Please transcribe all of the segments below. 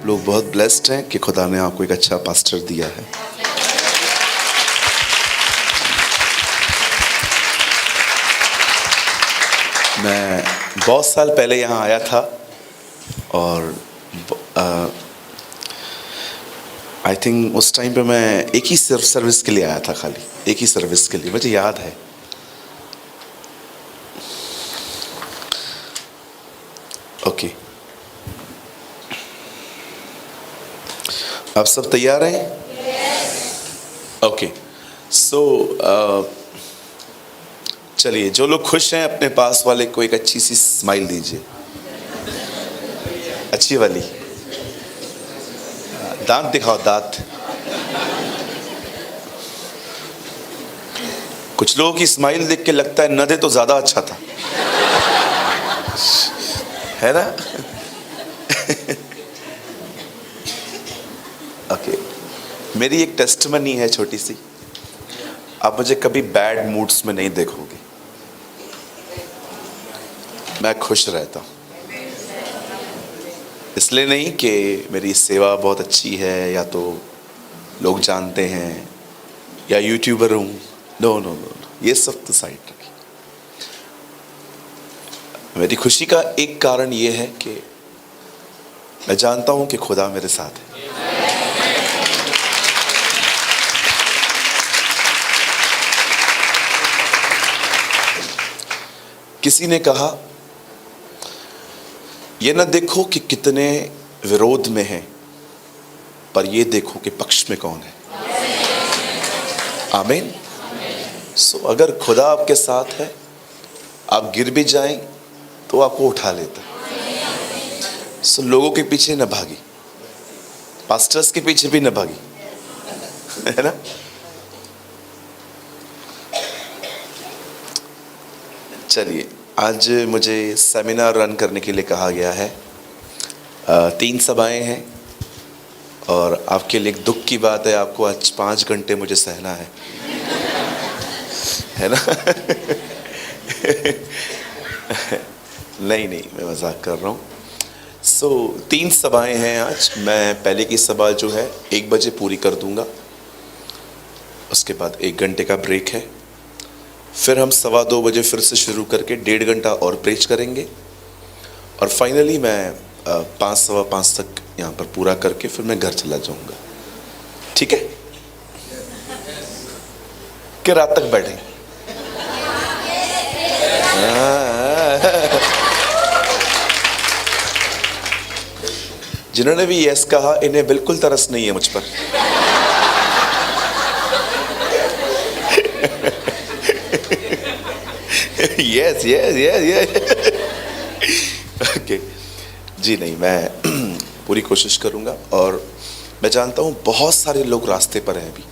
लोग बहुत ब्लेस्ड हैं कि खुदा ने आपको एक अच्छा पास्टर दिया है। मैं बहुत साल पहले यहाँ आया था और आई थिंक उस टाइम पे मैं एक ही सिर्फ सर्विस के लिए आया था, खाली एक ही सर्विस के लिए, मुझे याद है। ओके, आप सब तैयार हैं? ओके, सो चलिए, जो लोग खुश हैं अपने पास वाले को एक अच्छी सी स्माइल दीजिए, अच्छी वाली। दांत दिखाओ, दांत। कुछ लोगों की स्माइल देख के लगता है न दे तो ज्यादा अच्छा था, है ना? ओके, मेरी एक टेस्टमनी है छोटी सी। आप मुझे कभी बैड मूड्स में नहीं देखोगे, मैं खुश रहता हूं। इसलिए नहीं कि मेरी सेवा बहुत अच्छी है या तो लोग जानते हैं या यूट्यूबर हूं, नो नो नो, ये सब तो साइड रखिए। मेरी खुशी का एक कारण ये है कि मैं जानता हूं कि खुदा मेरे साथ है। किसी ने कहा, ये न देखो कि कितने विरोध में हैं, पर ये देखो कि पक्ष में कौन है। आमीन। सो अगर खुदा आपके साथ है, आप गिर भी जाएं तो आपको उठा लेता है। सो लोगों के पीछे न भागी, पास्टर्स के पीछे भी न भागी, है ना? चलिए, आज मुझे सेमिनार रन करने के लिए कहा गया है। 3 सभाएं हैं और आपके लिए एक दुख की बात है, आपको आज 5 घंटे मुझे सहना है ना? नहीं, मैं मजाक कर रहा हूँ। सो 3 सभाएं हैं आज। मैं पहले की सभा जो है 1 बजे पूरी कर दूंगा, उसके बाद 1 घंटे का ब्रेक है। फिर हम 2:15 बजे फिर से शुरू करके 1.5 घंटा और प्रेच करेंगे और फाइनली मैं 5, 5:15 तक यहाँ पर पूरा करके फिर मैं घर चला जाऊँगा। ठीक है कि रात तक बैठें? जिन्होंने भी यस कहा, इन्हें बिल्कुल तरस नहीं है मुझ पर। Yes yes yes yes. Okay जी, नहीं, मैं पूरी कोशिश करूंगा और मैं जानता हूं बहुत सारे लोग रास्ते पर हैं अभी,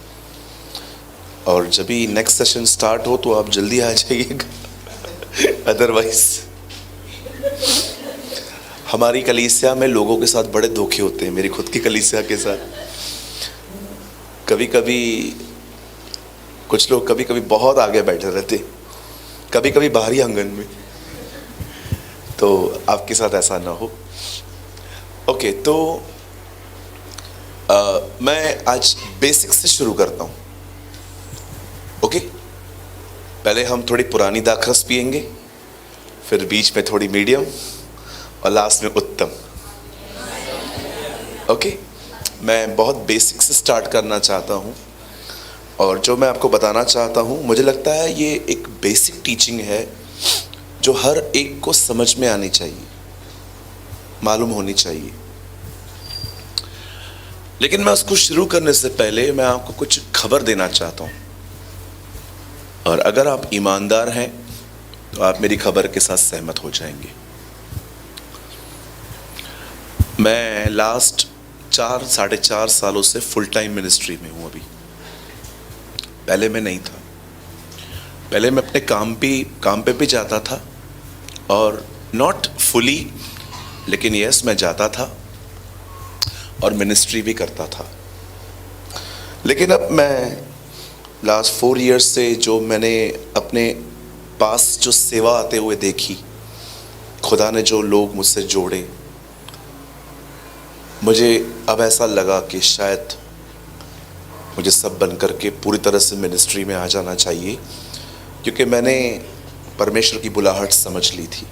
और जब भी नेक्स्ट सेशन स्टार्ट हो तो आप जल्दी आ जाइएगा। अदरवाइज हमारी कलीसिया में लोगों के साथ बड़े धोखे होते हैं, मेरी खुद की कलीसिया के साथ। कभी कभी कुछ लोग कभी कभी बहुत आगे बैठे रहते, कभी कभी बाहरी आंगन में, तो आपके साथ ऐसा ना हो। ओके, तो मैं आज बेसिक से शुरू करता हूं। ओके, पहले हम थोड़ी पुरानी दाखरस पिएंगे, फिर बीच में थोड़ी मीडियम और लास्ट में उत्तम। ओके, मैं बहुत बेसिक से स्टार्ट करना चाहता हूं और जो मैं आपको बताना चाहता हूं, मुझे लगता है ये एक बेसिक टीचिंग है जो हर एक को समझ में आनी चाहिए, मालूम होनी चाहिए। लेकिन मैं उसको शुरू करने से पहले मैं आपको कुछ खबर देना चाहता हूं, और अगर आप ईमानदार हैं तो आप मेरी खबर के साथ सहमत हो जाएंगे। मैं लास्ट 4-4.5 सालों से फुल टाइम मिनिस्ट्री में हूं। अभी पहले मैं नहीं था, पहले मैं अपने काम पे भी जाता था, और नॉट फुली, लेकिन यस, मैं जाता था और मिनिस्ट्री भी करता था। लेकिन अब मैं लास्ट 4 इयर्स से जो मैंने अपने पास जो सेवा आते हुए देखी, खुदा ने जो लोग मुझसे जोड़े, मुझे अब ऐसा लगा कि शायद मुझे सब बन करके पूरी तरह से मिनिस्ट्री में आ जाना चाहिए, क्योंकि मैंने परमेश्वर की बुलाहट समझ ली थी।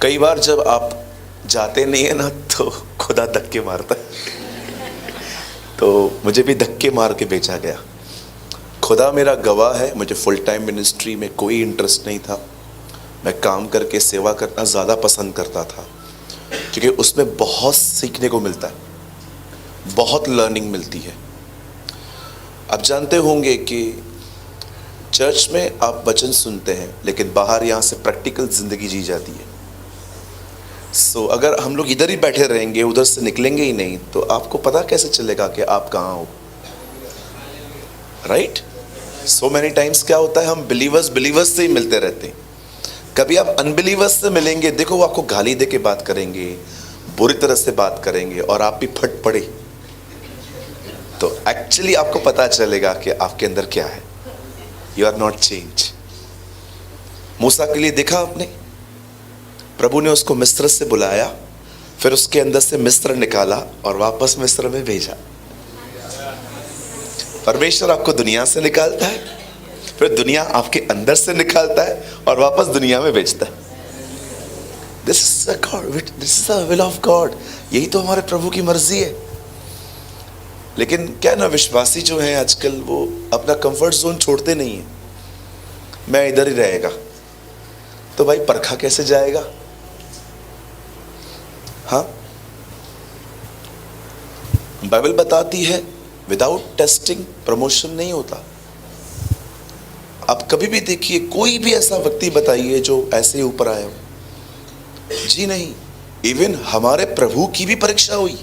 कई बार जब आप जाते नहीं है ना तो खुदा धक्के मारता है। तो मुझे भी धक्के मार के भेजा गया। खुदा मेरा गवाह है, मुझे फुल टाइम मिनिस्ट्री में कोई इंटरेस्ट नहीं था। मैं काम करके सेवा करना ज़्यादा पसंद करता था, क्योंकि उसमें बहुत सीखने को मिलता है, बहुत लर्निंग मिलती है। आप जानते होंगे कि चर्च में आप वचन सुनते हैं, लेकिन बाहर यहाँ से प्रैक्टिकल ज़िंदगी जी जाती है। अगर हम लोग इधर ही बैठे रहेंगे, उधर से निकलेंगे ही नहीं, तो आपको पता कैसे चलेगा कि आप कहाँ हो? राइट? सो मैनी टाइम्स क्या होता है, हम बिलीवर्स से ही मिलते रहते हैं। कभी आप अनबिलीवर्स से मिलेंगे, देखो वो आपको गाली दे के बात करेंगे, बुरी तरह से बात करेंगे, और आप भी फट पड़े, तो एक्चुअली आपको पता चलेगा कि आपके अंदर क्या है। You are not change. Musa के लिए देखा आपने, प्रभु ने उसको मिस्र से बुलाया, फिर उसके अंदर से मिस्र निकाला और वापस मिस्र में भेजा। परमेश्वर आपको दुनिया से निकालता है, फिर दुनिया आपके अंदर से निकालता है और वापस दुनिया में भेजता है। This is God, this is the will of God. यही तो हमारे प्रभु की मर्जी है। लेकिन क्या ना, विश्वासी जो हैं आजकल वो अपना कंफर्ट जोन छोड़ते नहीं है। मैं इधर ही रहेगा, तो भाई परखा कैसे जाएगा? हाँ, बाइबल बताती है विदाउट टेस्टिंग प्रमोशन नहीं होता। आप कभी भी देखिए, कोई भी ऐसा व्यक्ति बताइए जो ऐसे ही ऊपर आया हो। जी नहीं, इवन हमारे प्रभु की भी परीक्षा हुई।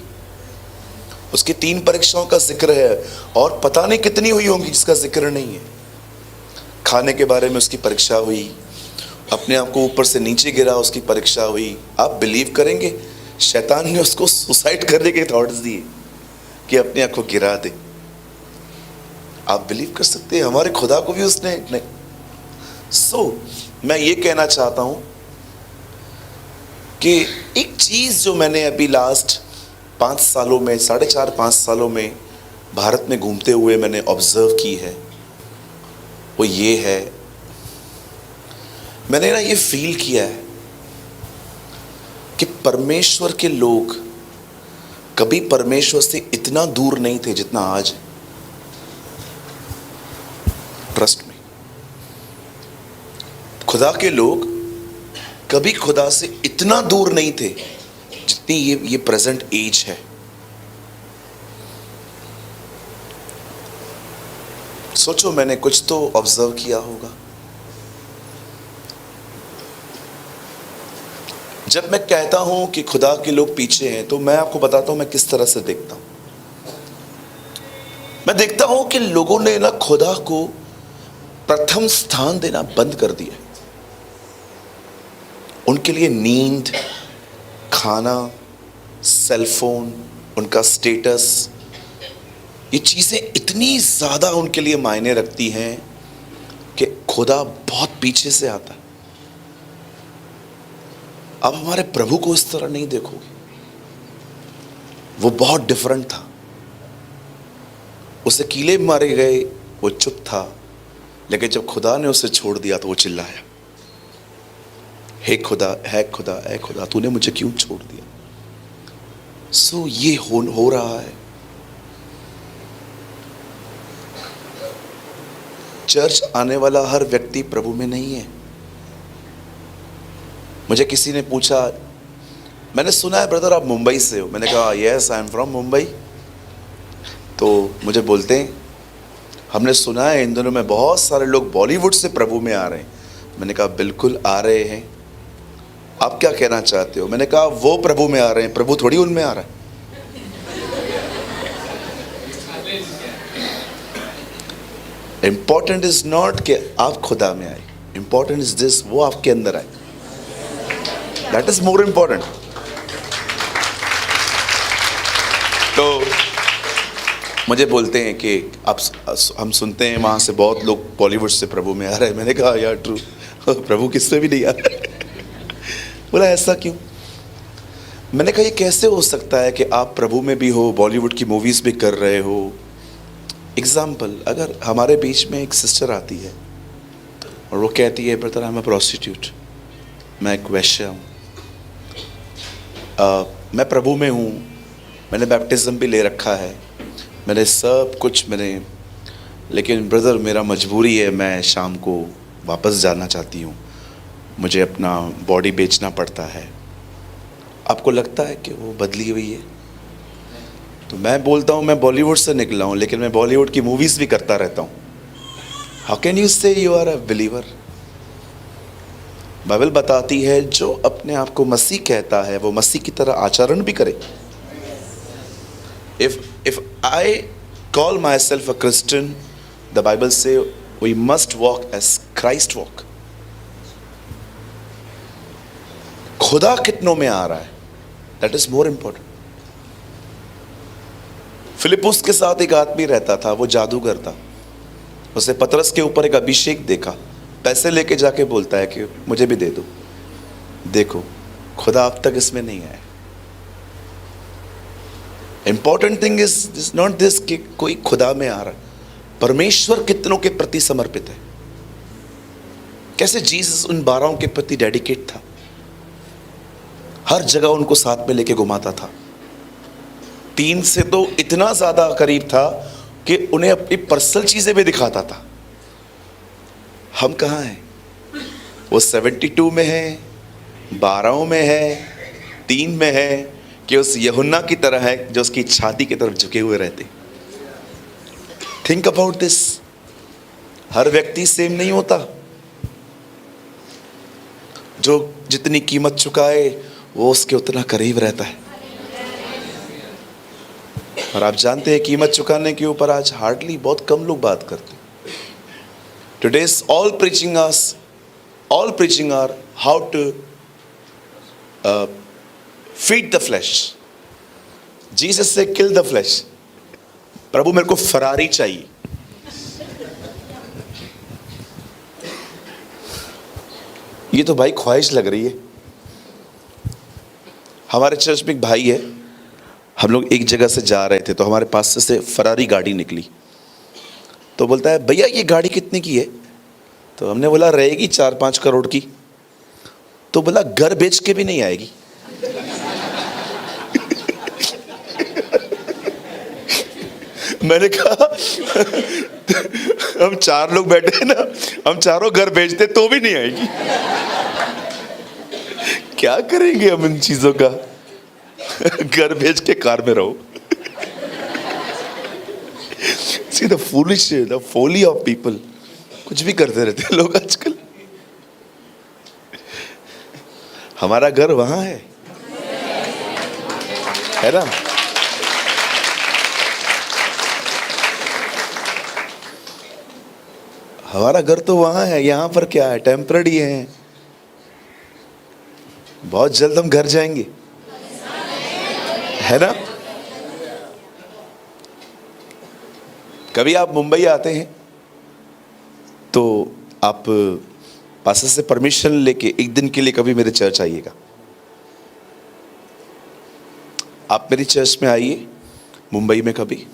उसकी 3 परीक्षाओं का जिक्र है, और पता नहीं कितनी हुई होंगी जिसका जिक्र नहीं है। खाने के बारे में उसकी परीक्षा हुई, अपने आप को ऊपर से नीचे गिरा, उसकी परीक्षा हुई। आप बिलीव करेंगे, शैतान ने उसको सुसाइड करने के थॉट्स दिए कि अपने आप को गिरा दे। आप बिलीव कर सकते हैं, हमारे खुदा को भी उसने नहीं। मैं ये कहना चाहता हूं कि एक चीज जो मैंने अभी लास्ट 5 सालों में, 4.5-5 सालों में भारत में घूमते हुए मैंने ऑब्जर्व की है, वो ये है, मैंने ना ये फील किया है कि परमेश्वर के लोग कभी परमेश्वर से इतना दूर नहीं थे जितना आज है। ट्रस्ट में, खुदा के लोग कभी खुदा से इतना दूर नहीं थे जितनी ये प्रेजेंट एज है। सोचो, मैंने कुछ तो ऑब्जर्व किया होगा। जब मैं कहता हूं कि खुदा के लोग पीछे हैं, तो मैं आपको बताता हूं मैं किस तरह से देखता हूं। मैं देखता हूं कि लोगों ने ना खुदा को प्रथम स्थान देना बंद कर दिया। उनके लिए नींद, खाना, सेलफोन, उनका स्टेटस, ये चीजें इतनी ज्यादा उनके लिए मायने रखती हैं कि खुदा बहुत पीछे से आता है। अब हमारे प्रभु को इस तरह नहीं देखोगे, वो बहुत डिफरेंट था। उसे कीले मारे गए, वो चुप था, लेकिन जब खुदा ने उसे छोड़ दिया तो वो चिल्लाया, हे खुदा, है खुदा, है खुदा, तूने मुझे क्यों छोड़ दिया? ये हो रहा है। चर्च आने वाला हर व्यक्ति प्रभु में नहीं है। मुझे किसी ने पूछा, मैंने सुना है ब्रदर आप मुंबई से हो। मैंने कहा yes, I am from Mumbai. तो मुझे बोलते हैं, हमने सुना है इन दिनों में बहुत सारे लोग बॉलीवुड से प्रभु में आ रहे हैं। मैंने कहा बिल्कुल आ रहे हैं, आप क्या कहना चाहते हो? मैंने कहा वो प्रभु में आ रहे हैं, प्रभु थोड़ी उनमें आ रहा है। इंपॉर्टेंट इज नॉट कि आप खुदा में आए, इंपॉर्टेंट इज दिस, वो आपके अंदर आए। That is more important. तो मुझे बोलते हैं कि आप, हम सुनते हैं वहाँ से बहुत लोग बॉलीवुड से प्रभु में आ रहे हैं। मैंने कहा यार ट्रू, प्रभु किसमें भी नहीं आ रहा है। बोला ऐसा क्यों? मैंने कहा ये कैसे हो सकता है कि आप प्रभु में भी हो, बॉलीवुड की मूवीज़ भी कर रहे हो। एग्जाम्पल, अगर हमारे बीच में एक सिस्टर आती है और वो कहती है brother I am a prostitute, मैं एक वैश्या हूँ, मैं प्रभु में हूँ, मैंने बैप्टिज़्म भी ले रखा है, मैंने सब कुछ लेकिन ब्रदर मेरा मजबूरी है, मैं शाम को वापस जाना चाहती हूँ, मुझे अपना बॉडी बेचना पड़ता है। आपको लगता है कि वो बदली हुई है? तो मैं बोलता हूँ मैं बॉलीवुड से निकला हूँ, लेकिन मैं बॉलीवुड की मूवीज़ भी करता रहता हूँ। How can you say you are a believer? Bible बताती है जो अपने आप को मसीह कहता है वो मसीह की तरह आचरण भी करे। If I call myself a Christian, the Bible say we must walk as Christ walk. खुदा कितनों में आ रहा है, that is more important. Philip के साथ एक आदमी रहता था, वो जादूगर था। उसे पतरस के ऊपर एक अभिषेक देखा, पैसे लेके जाके बोलता है कि मुझे भी दे दो। देखो खुदा अब तक इसमें नहीं आया। Important thing is not this कि कोई खुदा में आ रहा है, परमेश्वर कितनों के प्रति समर्पित है। कैसे जीसस उन 12 के प्रति डेडिकेट था, हर जगह उनको साथ में लेके घुमाता था। 3 से तो इतना ज्यादा करीब था कि उन्हें अपनी पर्सनल चीजें भी दिखाता था। हम कहाँ हैं? वो 72 में है, 12 में है, 3 में है कि उस यूहन्ना की तरह है जो उसकी छाती की तरफ झुके हुए रहते। Think about this. हर व्यक्ति सेम नहीं होता। जो जितनी कीमत चुकाए वो उसके उतना करीब रहता है। और आप जानते हैं कीमत चुकाने के ऊपर आज हार्डली बहुत कम लोग बात करते हैं। Today's all preaching are how to feed the flesh. Jesus said kill the flesh. प्रभु मेरे को फरारी चाहिए। ये तो भाई ख्वाहिश लग रही है। हमारे चर्च में एक भाई है, हम लोग एक जगह से जा रहे थे तो हमारे पास से फरारी गाड़ी निकली। तो बोलता है भैया ये गाड़ी कितने की है? तो हमने बोला रहेगी 4-5 करोड़ की। तो बोला घर बेच के भी नहीं आएगी। मैंने कहा हम 4 लोग बैठे हैं ना, हम चारों घर बेचते तो भी नहीं आएगी। क्या करेंगे हम इन चीजों का? घर बेच के कार में रहो। See the foolish, the folly of people. कुछ भी करते रहते हैं लोग आजकल। हमारा घर वहां है ना? हमारा घर तो वहां है, यहां पर क्या है? टेम्पररी है। बहुत जल्द हम घर जाएंगे, है ना? कभी आप मुंबई आते हैं तो आप पास्टर से परमिशन लेके एक दिन के लिए कभी मेरे चर्च आइएगा। आप मेरी चर्च में आइए मुंबई में कभी।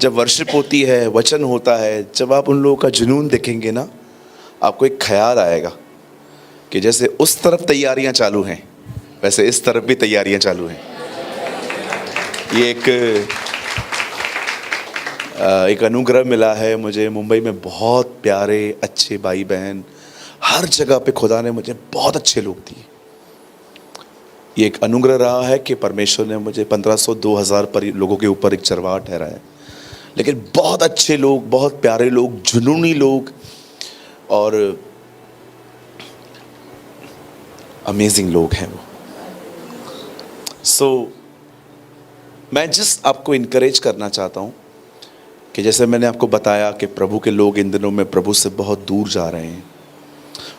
जब वर्शिप होती है, वचन होता है, जब आप उन लोगों का जुनून देखेंगे ना, आपको एक ख्याल आएगा कि जैसे उस तरफ तैयारियां चालू हैं वैसे इस तरफ भी तैयारियां चालू हैं। ये एक अनुग्रह मिला है मुझे। मुंबई में बहुत प्यारे अच्छे भाई बहन, हर जगह पे खुदा ने मुझे बहुत अच्छे लोग दिए। ये एक अनुग्रह रहा है कि परमेश्वर ने मुझे 1500-2000 पर लोगों के ऊपर एक चरवाहा ठहराया। लेकिन बहुत अच्छे लोग, बहुत प्यारे लोग, जुनूनी लोग और अमेजिंग लोग हैं वो। मैं जिस आपको इनकरेज करना चाहता हूँ कि जैसे मैंने आपको बताया कि प्रभु के लोग इन दिनों में प्रभु से बहुत दूर जा रहे हैं,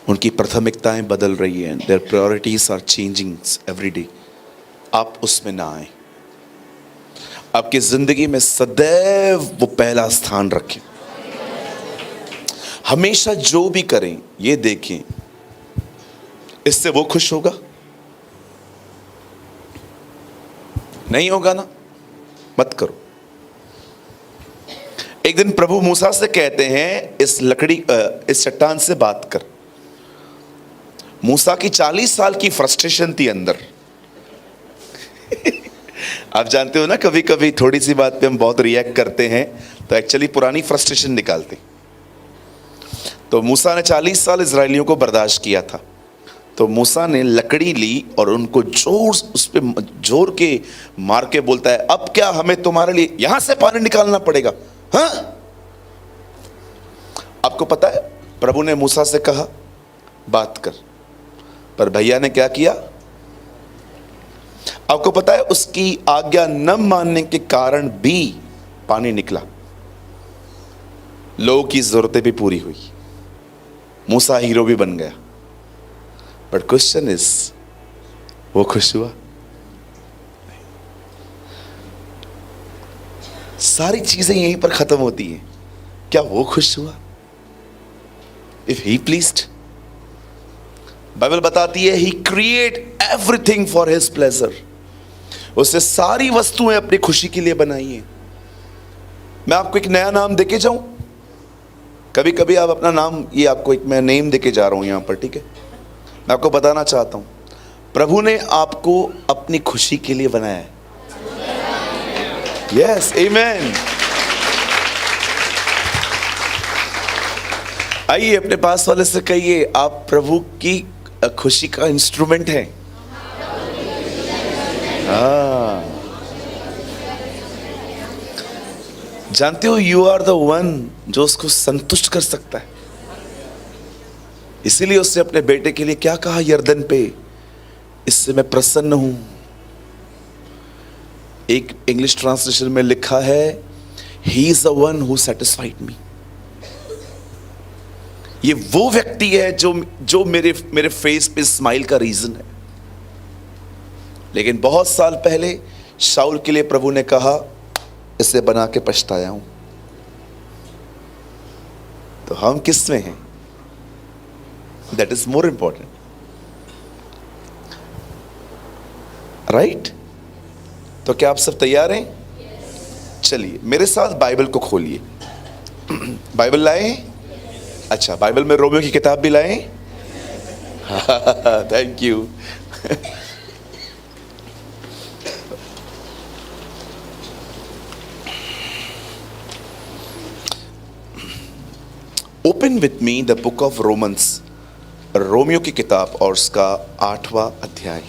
उनकी प्राथमिकताएं बदल रही हैं, their priorities are changing every day. आप उसमें ना आए। आपकी जिंदगी में सदैव वो पहला स्थान रखें। हमेशा जो भी करें ये देखें इससे वो खुश होगा नहीं होगा ना, मत करो। एक दिन प्रभु मूसा से कहते हैं इस चट्टान से बात कर। मूसा की 40 साल की फ्रस्ट्रेशन थी अंदर। आप जानते हो ना, कभी कभी थोड़ी सी बात पे हम बहुत रिएक्ट करते हैं, तो एक्चुअली पुरानी फ्रस्ट्रेशन निकालते। तो मूसा ने 40 साल इजरायलियों को बर्दाश्त किया था। तो मूसा ने लकड़ी ली और उनको उस पे जोर के मार के बोलता है, अब क्या हमें तुम्हारे लिए यहां से पानी निकालना पड़ेगा? हाँ, आपको पता है प्रभु ने मूसा से कहा बात कर, पर भैया ने क्या किया? आपको पता है उसकी आज्ञा न मानने के कारण भी पानी निकला, लोगों की जरूरतें भी पूरी हुई, मूसा हीरो भी बन गया। बट क्वेश्चन इज, वो खुश हुआ? सारी चीजें यहीं पर खत्म होती हैं, क्या वो खुश हुआ? इफ ही प्लीज्ड, बाइबल बताती है he create everything for his pleasure. उसने सारी वस्तुएं अपनी खुशी के लिए बनाई हैं। मैं आपको एक नया नाम देके जाऊं? कभी कभी आप अपना नाम, ये आपको एक मैं नेम देके जा रहा हूं यहां पर, ठीक है? मैं आपको बताना चाहता हूं, प्रभु ने आपको अपनी खुशी के लिए बनाया है। यस, आमेन। आइए अपने पास वाले से कहिए, आप प्रभु की खुशी का इंस्ट्रूमेंट है। हाँ, जानते हो, यू आर द वन जो उसको संतुष्ट कर सकता है। इसीलिए उसने अपने बेटे के लिए क्या कहा यरदन पे? इससे मैं प्रसन्न हूं। एक इंग्लिश ट्रांसलेशन में लिखा है, he is the one who satisfied me. ये वो व्यक्ति है जो मेरे फेस पे स्माइल का रीजन है। लेकिन बहुत साल पहले शाऊल के लिए प्रभु ने कहा, इसे बना के पछताया हूं। तो हम किस में हैं? That is more important, right? तो क्या आप सब तैयार हैं? चलिए मेरे साथ बाइबल को खोलिए। बाइबल लाए? अच्छा, बाइबल में रोमियो की किताब भी लाए? Thank you. Open with me the book of Romans, Romeo की किताब और उसका 8वां अध्याय।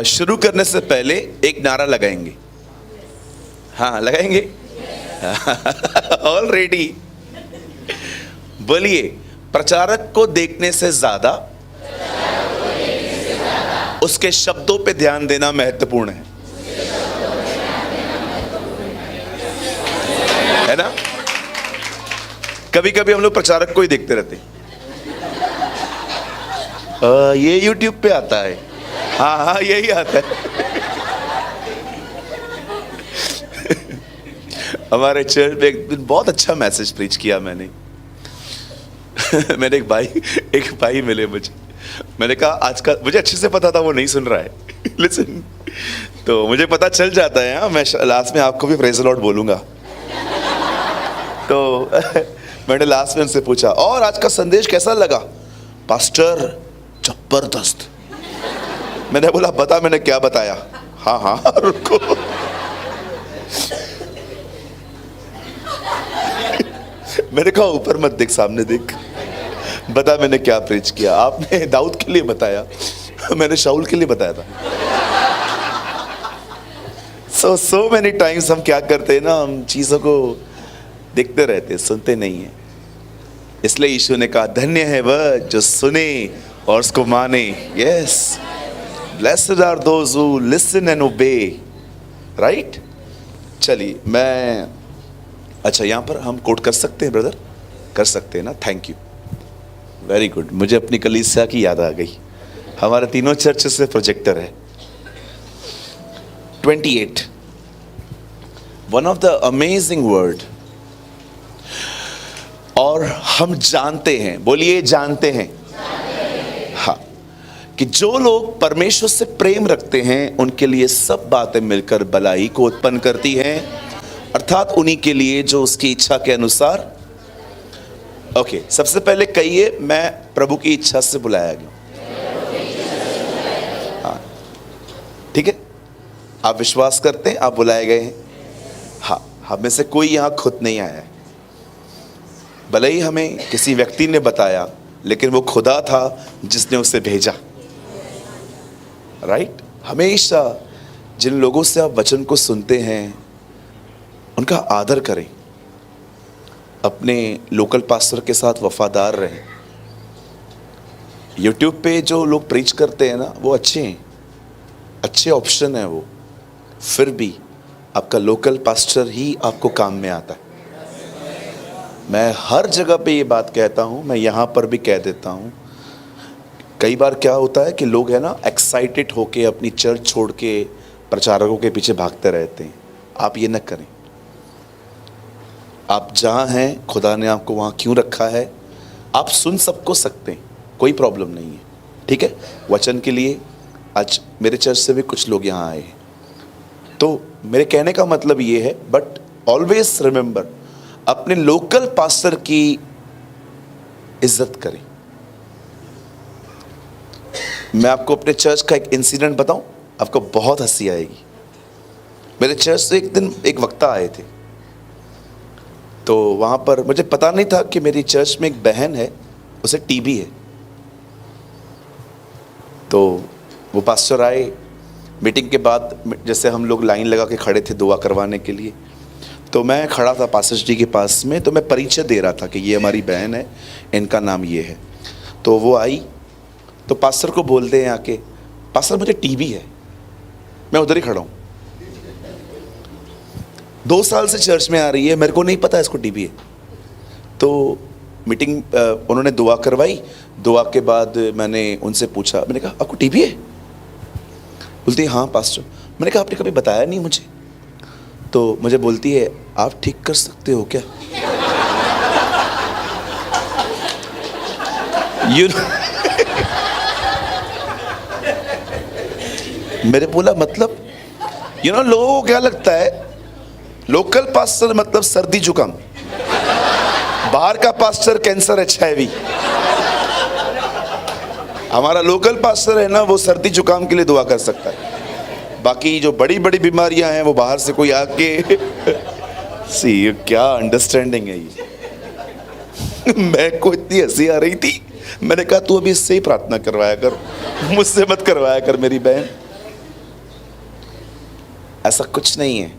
शुरू करने से पहले एक नारा लगाएंगे। हाँ, लगाएंगे? ऑलरेडी बोलिए, प्रचारक को देखने से ज्यादा उसके शब्दों पे ध्यान देना महत्वपूर्ण है ना? कभी कभी हम लोग प्रचारक को ही देखते रहते हैं। ये YouTube पे आता है, हाँ हाँ यही आता है। हमारे चर्च में एक दिन बहुत अच्छा मैसेज प्रीच किया मैंने। मैंने एक भाई मिले मुझे, मैंने कहा आज का, मुझे अच्छे से पता था वो नहीं सुन रहा है। लिसन, तो मुझे पता चल जाता है। हाँ, मैं लास्ट में आपको भी प्रेज़ द लॉर्ड बोलूंगा। तो मैंने लास्ट में उनसे पूछा, और आज का संदेश कैसा लगा? पास्टर जबरदस्त। मैंने बोला, बता मैंने क्या बताया? हाँ हाँ रुको। मैंने कहा ऊपर मत देख, सामने देख। बता मैंने क्या प्रीच किया? आपने दाऊद के लिए बताया, मैंने शाऊल के लिए बताया था। सो मेनी टाइम्स हम क्या करते हैं ना, हम चीजों को देखते रहते, सुनते नहीं है। इसलिए यीशु ने कहा, धन्य है वह जो सुने और उसको माने। Yes, blessed are those who listen and obey, right? चलिए मैं, अच्छा यहाँ पर हम कोट कर सकते हैं ब्रदर? कर सकते हैं ना? Thank you, very good. मुझे अपनी कलीसिया की याद आ गई। हमारे तीनों चर्च से प्रोजेक्टर है। 28, one of the amazing word. और हम जानते हैं, बोलिए जानते हैं, हाँ, कि जो लोग परमेश्वर से प्रेम रखते हैं उनके लिए सब बातें मिलकर भलाई को उत्पन्न करती हैं, अर्थात उन्हीं के लिए जो उसकी इच्छा के अनुसार। ओके, सबसे पहले कहिए, मैं प्रभु की इच्छा से बुलाया गया। हाँ, ठीक है, आप विश्वास करते हैं आप बुलाए गए हैं। हाँ, हम में से कोई यहां खुद नहीं आया है, भले ही हमें किसी व्यक्ति ने बताया, लेकिन वो खुदा था जिसने उसे भेजा। राइट? हमेशा जिन लोगों से आप वचन को सुनते हैं उनका आदर करें, अपने लोकल पास्टर के साथ वफादार रहें। यूट्यूब पे जो लोग प्रीच करते हैं ना, वो अच्छे हैं, अच्छे ऑप्शन है वो, फिर भी आपका लोकल पास्टर ही आपको काम में आता है। मैं हर जगह पे ये बात कहता हूँ, मैं यहाँ पर भी कह देता हूँ। कई बार क्या होता है कि लोग है ना एक्साइटेड होके अपनी चर्च छोड़ के प्रचारकों के पीछे भागते रहते हैं। आप ये न करें। आप जहाँ हैं, खुदा ने आपको वहाँ क्यों रखा है, आप सुन सबको सकते हैं, कोई प्रॉब्लम नहीं है, ठीक है। वचन के लिए आज मेरे चर्च से भी कुछ लोग यहाँ आए हैं, तो मेरे कहने का मतलब ये है, बट ऑलवेज रिमेंबर, अपने लोकल पास्टर की इज्जत करें। मैं आपको अपने चर्च का एक इंसिडेंट बताऊं, आपको बहुत हंसी आएगी। मेरे चर्च से एक दिन एक वक्ता आए थे, तो वहाँ पर मुझे पता नहीं था कि मेरी चर्च में एक बहन है, उसे टीबी है। तो वो पास्टर आए, मीटिंग के बाद जैसे हम लोग लाइन लगा के खड़े थे दुआ करवाने के लिए, तो मैं खड़ा था पास्टर जी के पास में, तो मैं परिचय दे रहा था कि ये हमारी बहन है, इनका नाम ये है। तो वो आई, तो पास्टर को बोलते हैं आके, पास्टर मुझे टीबी है। मैं उधर ही खड़ा हूँ, 2 साल से चर्च में आ रही है, मेरे को नहीं पता इसको टीबी है। तो मीटिंग उन्होंने दुआ करवाई, दुआ के बाद मैंने उनसे पूछा, मैंने कहा आपको टीबी है? बोलती है हाँ पास्टर। मैंने कहा आपने कभी बताया नहीं मुझे। तो मुझे बोलती है आप ठीक कर सकते हो क्या? मेरे बोला मतलब, लोगों को क्या लगता है लोकल पास्टर मतलब सर्दी जुकाम, बाहर का पास्टर कैंसर HIV। हमारा लोकल पास्टर है ना, वो सर्दी जुकाम के लिए दुआ कर सकता है, बाकी जो बड़ी बड़ी बीमारियां हैं वो बाहर से कोई आके सी क्या अंडरस्टैंडिंग है ये। मैं को इतनी हंसी आ रही थी, मैंने कहा तू अभी इससे ही प्रार्थना करवाया कर, मुझसे मत करवाया कर मेरी बहन। ऐसा कुछ नहीं है,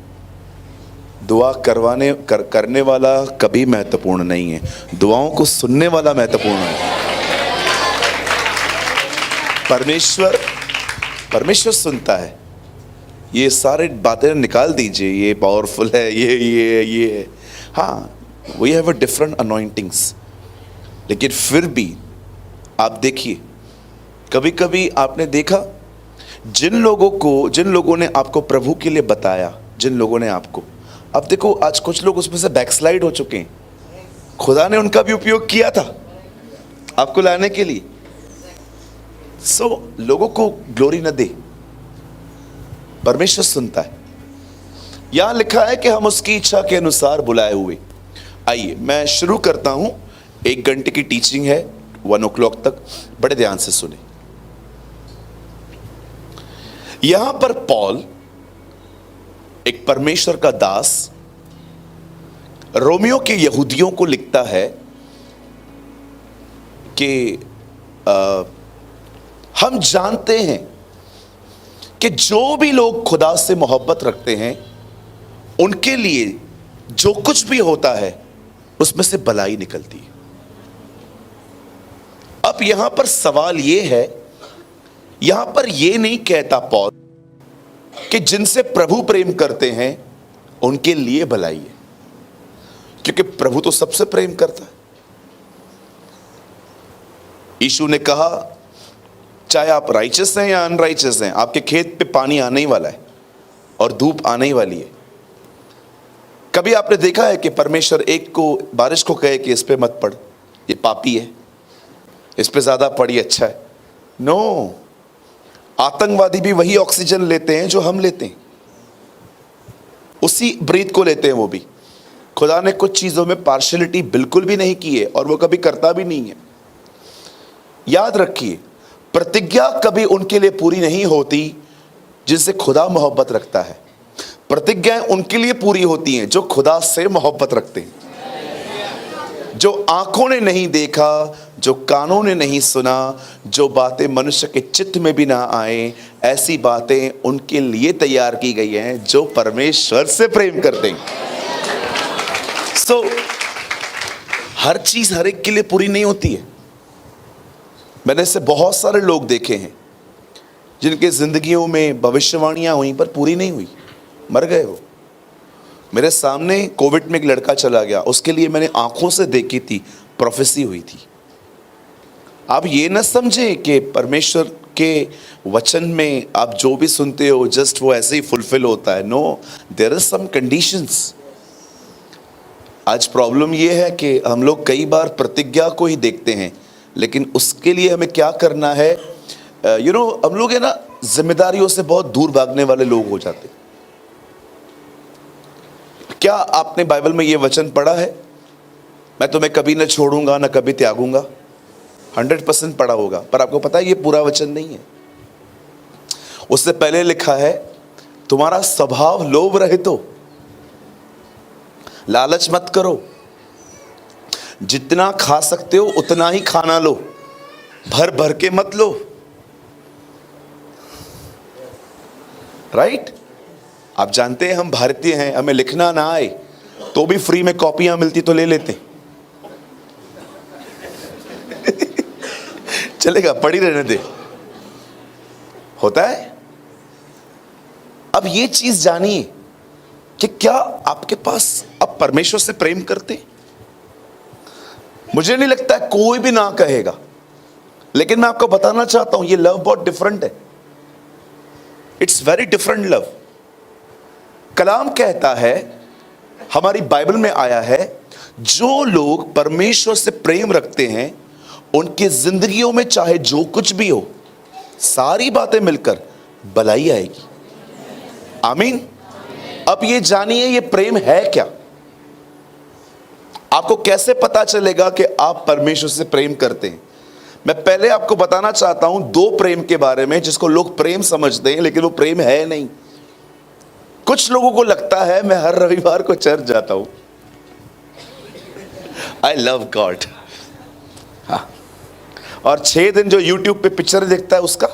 दुआ करने वाला कभी महत्वपूर्ण नहीं है, दुआओं को सुनने वाला महत्वपूर्ण है। परमेश्वर सुनता है। ये सारे बातें निकाल दीजिए, ये पावरफुल है, ये है। हाँ, वी हैव अ डिफरेंट अनॉइंटिंग्स, लेकिन फिर भी आप देखिए, कभी कभी आपने देखा जिन लोगों ने आपको प्रभु के लिए बताया, जिन लोगों ने आपको, अब देखो आज कुछ लोग उसमें से बैकस्लाइड हो चुके हैं। खुदा ने उनका भी उपयोग किया था आपको लाने के लिए। लोगों को ग्लोरी न दे, परमेश्वर सुनता है। यहां लिखा है कि हम उसकी इच्छा के अनुसार बुलाए हुए। आइए मैं शुरू करता हूं, 1 घंटे की टीचिंग है, 1 o'clock तक, बड़े ध्यान से सुने। यहां पर पॉल, एक परमेश्वर का दास, रोमियो के यहूदियों को लिखता है कि हम जानते हैं कि जो भी लोग खुदा से मोहब्बत रखते हैं उनके लिए जो कुछ भी होता है उसमें से भलाई निकलती है। अब यहां पर सवाल यह है, यहां पर यह नहीं कहता पौल कि जिनसे प्रभु प्रेम करते हैं उनके लिए भलाई है, क्योंकि प्रभु तो सबसे प्रेम करता है। यीशु ने कहा चाहे आप राइचस हैं या अनराइचस हैं, आपके खेत पे पानी आने ही वाला है और धूप आने ही वाली है। कभी आपने देखा है कि परमेश्वर एक को बारिश को कहे कि इस पे मत पड़, ये पापी है, इस पे ज्यादा पड़ी अच्छा है? नो। आतंकवादी भी वही ऑक्सीजन लेते हैं जो हम लेते हैं, उसी ब्रीथ को लेते हैं वो भी। खुदा ने कुछ चीजों में पार्शियलिटी बिल्कुल भी नहीं की है और वो कभी करता भी नहीं है। याद रखिए, प्रतिज्ञा कभी उनके लिए पूरी नहीं होती जिनसे खुदा मोहब्बत रखता है। प्रतिज्ञाएं उनके लिए पूरी होती हैं जो खुदा से मोहब्बत रखते हैं। जो आंखों ने नहीं देखा, जो कानों ने नहीं सुना, जो बातें मनुष्य के चित्त में भी ना आए, ऐसी बातें उनके लिए तैयार की गई हैं जो परमेश्वर से प्रेम करते हैं। सो हर चीज हर एक के लिए पूरी नहीं होती है। मैंने ऐसे बहुत सारे लोग देखे हैं जिनके जिंदगियों में भविष्यवाणियां हुई पर पूरी नहीं हुई, मर गए वो। मेरे सामने कोविड में एक लड़का चला गया, उसके लिए मैंने आंखों से देखी थी, प्रोफेसी हुई थी। आप ये न समझे कि परमेश्वर के वचन में आप जो भी सुनते हो जस्ट वो ऐसे ही फुलफिल होता है। No, there is some conditions. आज प्रॉब्लम ये है कि हम लोग कई बार प्रतिज्ञा को ही देखते हैं, लेकिन उसके लिए हमें क्या करना है। हम लोग है ना, जिम्मेदारियों से बहुत दूर भागने वाले लोग हो जाते। क्या आपने बाइबल में ये वचन पढ़ा है, मैं तुम्हें कभी न छोड़ूंगा न कभी त्यागूंगा? 100% पढ़ा होगा, पर आपको पता है ये पूरा वचन नहीं है। उससे पहले लिखा है, तुम्हारा स्वभाव लोभ रहे तो लालच मत करो, जितना खा सकते हो उतना ही खाना लो, भर भर के मत लो। राइट? आप जानते हैं हम भारतीय हैं, हमें लिखना ना आए तो भी फ्री में कॉपियां मिलती तो ले लेते। चलेगा, पढ़ी रहने दे, होता है। अब ये चीज जानिए कि क्या आपके पास आप परमेश्वर से प्रेम करते हैं? मुझे नहीं लगता है कोई भी ना कहेगा, लेकिन मैं आपको बताना चाहता हूं ये लव बहुत डिफरेंट है। It's very different love. कलाम कहता है, हमारी बाइबल में आया है, जो लोग परमेश्वर से प्रेम रखते हैं उनकी जिंदगियों में चाहे जो कुछ भी हो, सारी बातें मिलकर भलाई आएगी। आमीन। अब ये जानिए ये प्रेम है क्या। आपको कैसे पता चलेगा कि आप परमेश्वर से प्रेम करते हैं? मैं पहले आपको बताना चाहता हूं दो प्रेम के बारे में जिसको लोग प्रेम समझते हैं, लेकिन वो प्रेम है नहीं। कुछ लोगों को लगता है मैं हर रविवार को चर्च जाता हूं, आई लव गॉड, हाँ, और 6 दिन जो यूट्यूब पे पिक्चर देखता है उसका।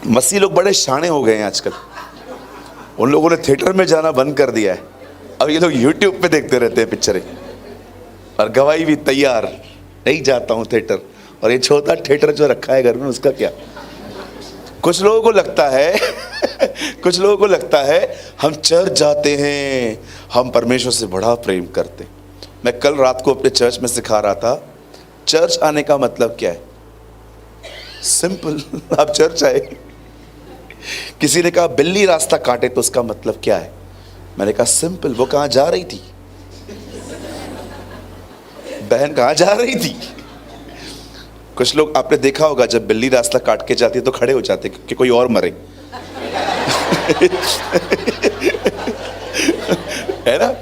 मसीह लोग बड़े शाणे हो गए हैं आजकल, उन लोगों ने थिएटर में जाना बंद कर दिया है, अब ये लोग यूट्यूब पे देखते रहते हैं पिक्चरें, और गवाही भी तैयार, नहीं जाता हूं थिएटर, और ये छोटा थिएटर जो रखा है घर में उसका क्या। कुछ लोगों को लगता है कुछ लोगों को लगता है हम चर्च जाते हैं, हम परमेश्वर से बड़ा प्रेम करते हैं। मैं कल रात को अपने चर्च में सिखा रहा था, चर्च आने का मतलब क्या है। सिंपल, आप चर्च आए। किसी ने कहा बिल्ली रास्ता काटे तो उसका मतलब क्या है। मैंने कहा सिंपल, वो कहां जा रही थी, बहन कहां जा रही थी। कुछ लोग आपने देखा होगा जब बिल्ली रास्ता काट के जाती है तो खड़े हो जाते कि कोई और मरे है ना।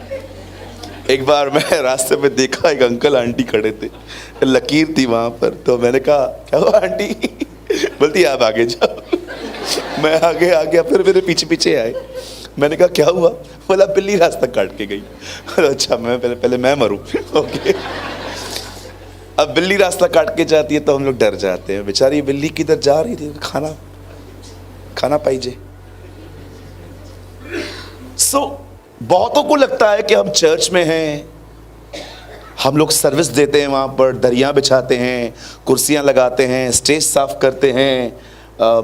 एक बार मैं रास्ते में देखा एक अंकल आंटी खड़े थे, लकीर थी वहां पर, तो मैंने कहा क्या हुआ आंटी? बोलती आप आगे जाओ। मैं आगे आ गया, फिर मेरे पीछे पीछे आए। मैंने कहा क्या हुआ? बोला बिल्ली रास्ता काट के गई। अच्छा, मैं पहले मैं मरूं। ओके। अब बिल्ली रास्ता काट के जाती है तो हम लोग डर जाते हैं, बेचारी बिल्ली किधर जा रही थी, खाना पाइजे। बहुतों को लगता है कि हम चर्च में हैं, हम लोग सर्विस देते हैं, वहाँ पर दरिया बिछाते हैं, कुर्सियाँ लगाते हैं, स्टेज साफ करते हैं,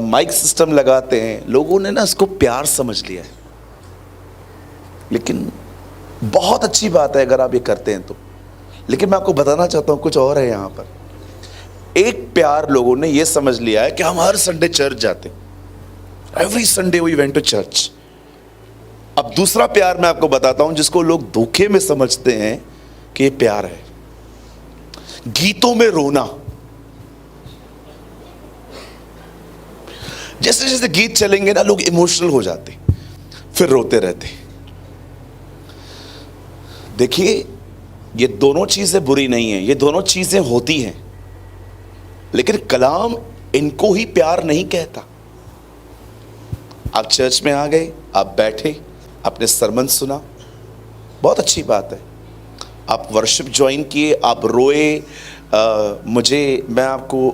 माइक सिस्टम लगाते हैं। लोगों ने ना इसको प्यार समझ लिया है, लेकिन बहुत अच्छी बात है अगर आप ये करते हैं तो। लेकिन मैं आपको बताना चाहता हूँ कुछ और है यहाँ पर। एक प्यार लोगों ने ये समझ लिया है कि हम हर संडे चर्च जाते, every Sunday we went to church. अब दूसरा प्यार मैं आपको बताता हूं जिसको लोग धोखे में समझते हैं कि ये प्यार है, गीतों में रोना। जैसे जैसे गीत चलेंगे ना लोग इमोशनल हो जाते, फिर रोते रहते। देखिए ये दोनों चीजें बुरी नहीं है, ये दोनों चीजें होती हैं, लेकिन कलाम इनको ही प्यार नहीं कहता। आप चर्च में आ गए, आप बैठे, आपने सरमन सुना, बहुत अच्छी बात है। आप वर्शिप ज्वाइन किए, आप रोए। मैं आपको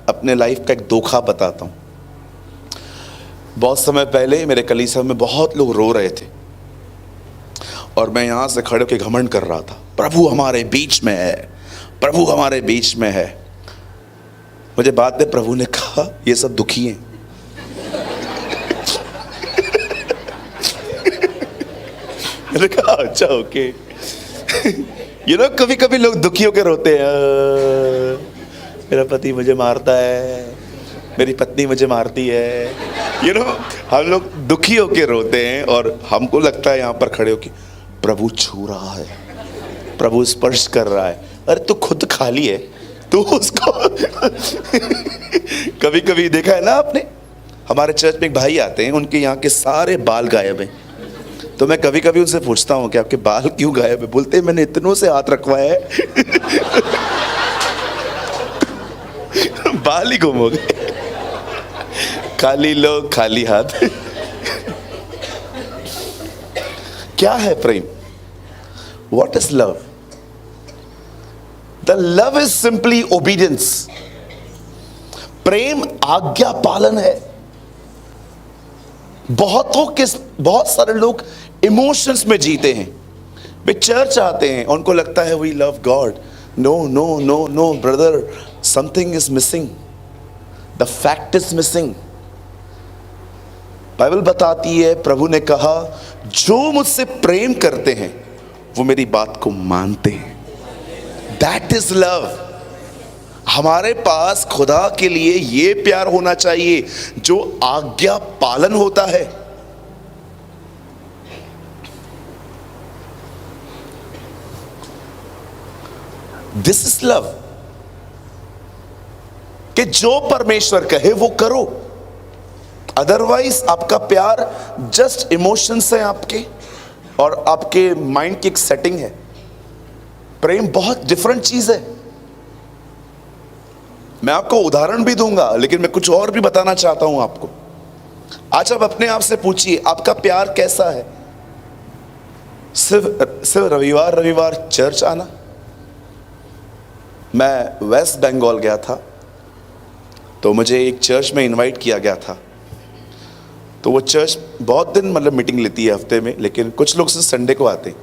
अपने लाइफ का एक धोखा बताता हूं। बहुत समय पहले मेरे कलीसिया में बहुत लोग रो रहे थे और मैं यहां से खड़े होकर घमंड कर रहा था, प्रभु हमारे बीच में है, प्रभु हमारे बीच में है। मुझे बाद में प्रभु ने कहा ये सब दुखी हैं। मैंने कहा अच्छा ओके। कभी कभी लोग दुखी होकर रोते हैं, मेरा पति मुझे मारता है, मेरी पत्नी मुझे मारती है। हम लोग दुखी होकर रोते हैं और हमको लगता है यहां पर खड़े होकर प्रभु छू रहा है, प्रभु स्पर्श कर रहा है। अरे तू खुद खाली है, तू उसको कभी कभी देखा है ना आपने, हमारे चर्च में एक भाई आते हैं, उनके यहाँ के सारे बाल गायब हैं। तो मैं कभी कभी उनसे पूछता हूँ कि आपके बाल क्यों गायब है? बोलते हैं मैंने इतनों से हाथ रखवाया है बाल ही गुम हो गए। खाली लोग खाली हाथ। क्या है प्रेम? What is love? The love is simply obedience. प्रेम आज्ञा पालन है। बहुत सारे लोग इमोशंस में जीते हैं। वे चर्च आते हैं, उनको लगता है we love God. No no no no brother, something is missing, the fact is missing. Bible बताती है, प्रभु ने कहा जो मुझसे प्रेम करते हैं वो मेरी बात को मानते हैं। That is love. हमारे पास खुदा के लिए ये प्यार होना चाहिए जो आज्ञा पालन होता है। दिस इज लव, कि जो परमेश्वर कहे वो करो। अदरवाइज आपका प्यार जस्ट इमोशंस है आपके, और आपके माइंड की एक सेटिंग है। प्रेम बहुत डिफरेंट चीज है। मैं आपको उदाहरण भी दूंगा, लेकिन मैं कुछ और भी बताना चाहता हूं आपको। आज आप अपने आप से पूछिए आपका प्यार कैसा है? सिर्फ रविवार चर्च आना। मैं वेस्ट बंगाल गया था, तो मुझे एक चर्च में इनवाइट किया गया था। तो वो चर्च बहुत दिन मीटिंग लेती है हफ्ते में, लेकिन कुछ लोग सिर्फ संडे को आते,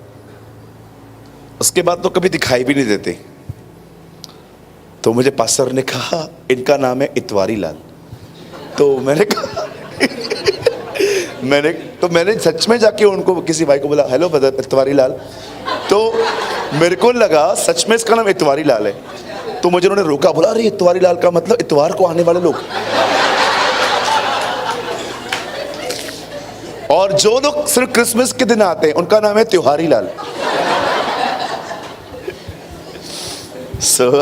उसके बाद तो कभी दिखाई भी नहीं देते। तो मुझे पास्टर ने कहा इनका नाम है इतवारी लाल। तो मैंने कहा मैंने सच में जाके उनको किसी भाई को बोला हेलो ब्रदर इतवारी लाल। तो मेरे को लगा सच में इसका नाम इतवारी लाल है। तो मुझे उन्होंने रोका, बोला अरे इतवारी लाल का मतलब इतवार को आने वाले लोग। और जो लोग सिर्फ क्रिसमस के दिन आते हैं उनका नाम है त्योहारी लाल।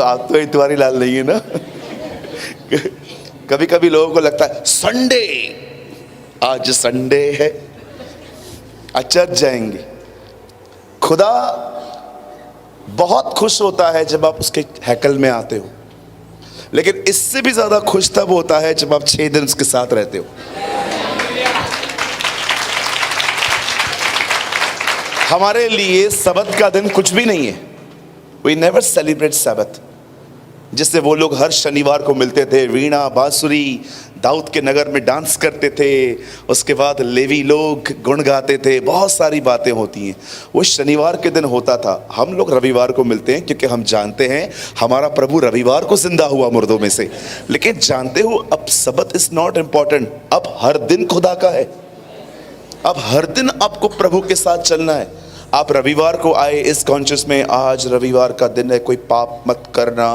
आप तो इतवारी लाल नहीं है ना। कभी कभी लोगों को लगता है संडे, आज संडे है, चर्च जाएंगे। खुदा बहुत खुश होता है जब आप उसके हैकल में आते हो, लेकिन इससे भी ज्यादा खुश तब होता है जब आप 6 दिन उसके साथ रहते हो। हमारे लिए सबत का दिन कुछ भी नहीं है। We never celebrate Sabbath। जिससे वो लोग हर शनिवार को मिलते थे, वीणा बांसुरी दाऊद के नगर में डांस करते थे, उसके बाद लेवी लोग गुण गाते थे, बहुत सारी बातें होती हैं। वो शनिवार के दिन होता था। हम लोग रविवार को मिलते हैं क्योंकि हम जानते हैं हमारा प्रभु रविवार को जिंदा हुआ मुर्दों में से। लेकिन जानते हो अब सबत इज नॉट इम्पॉर्टेंट, अब हर दिन खुदा का है। अब हर दिन आपको प्रभु के साथ चलना है। आप रविवार को आए इस कॉन्शियस में, आज रविवार का दिन है, कोई पाप मत करना,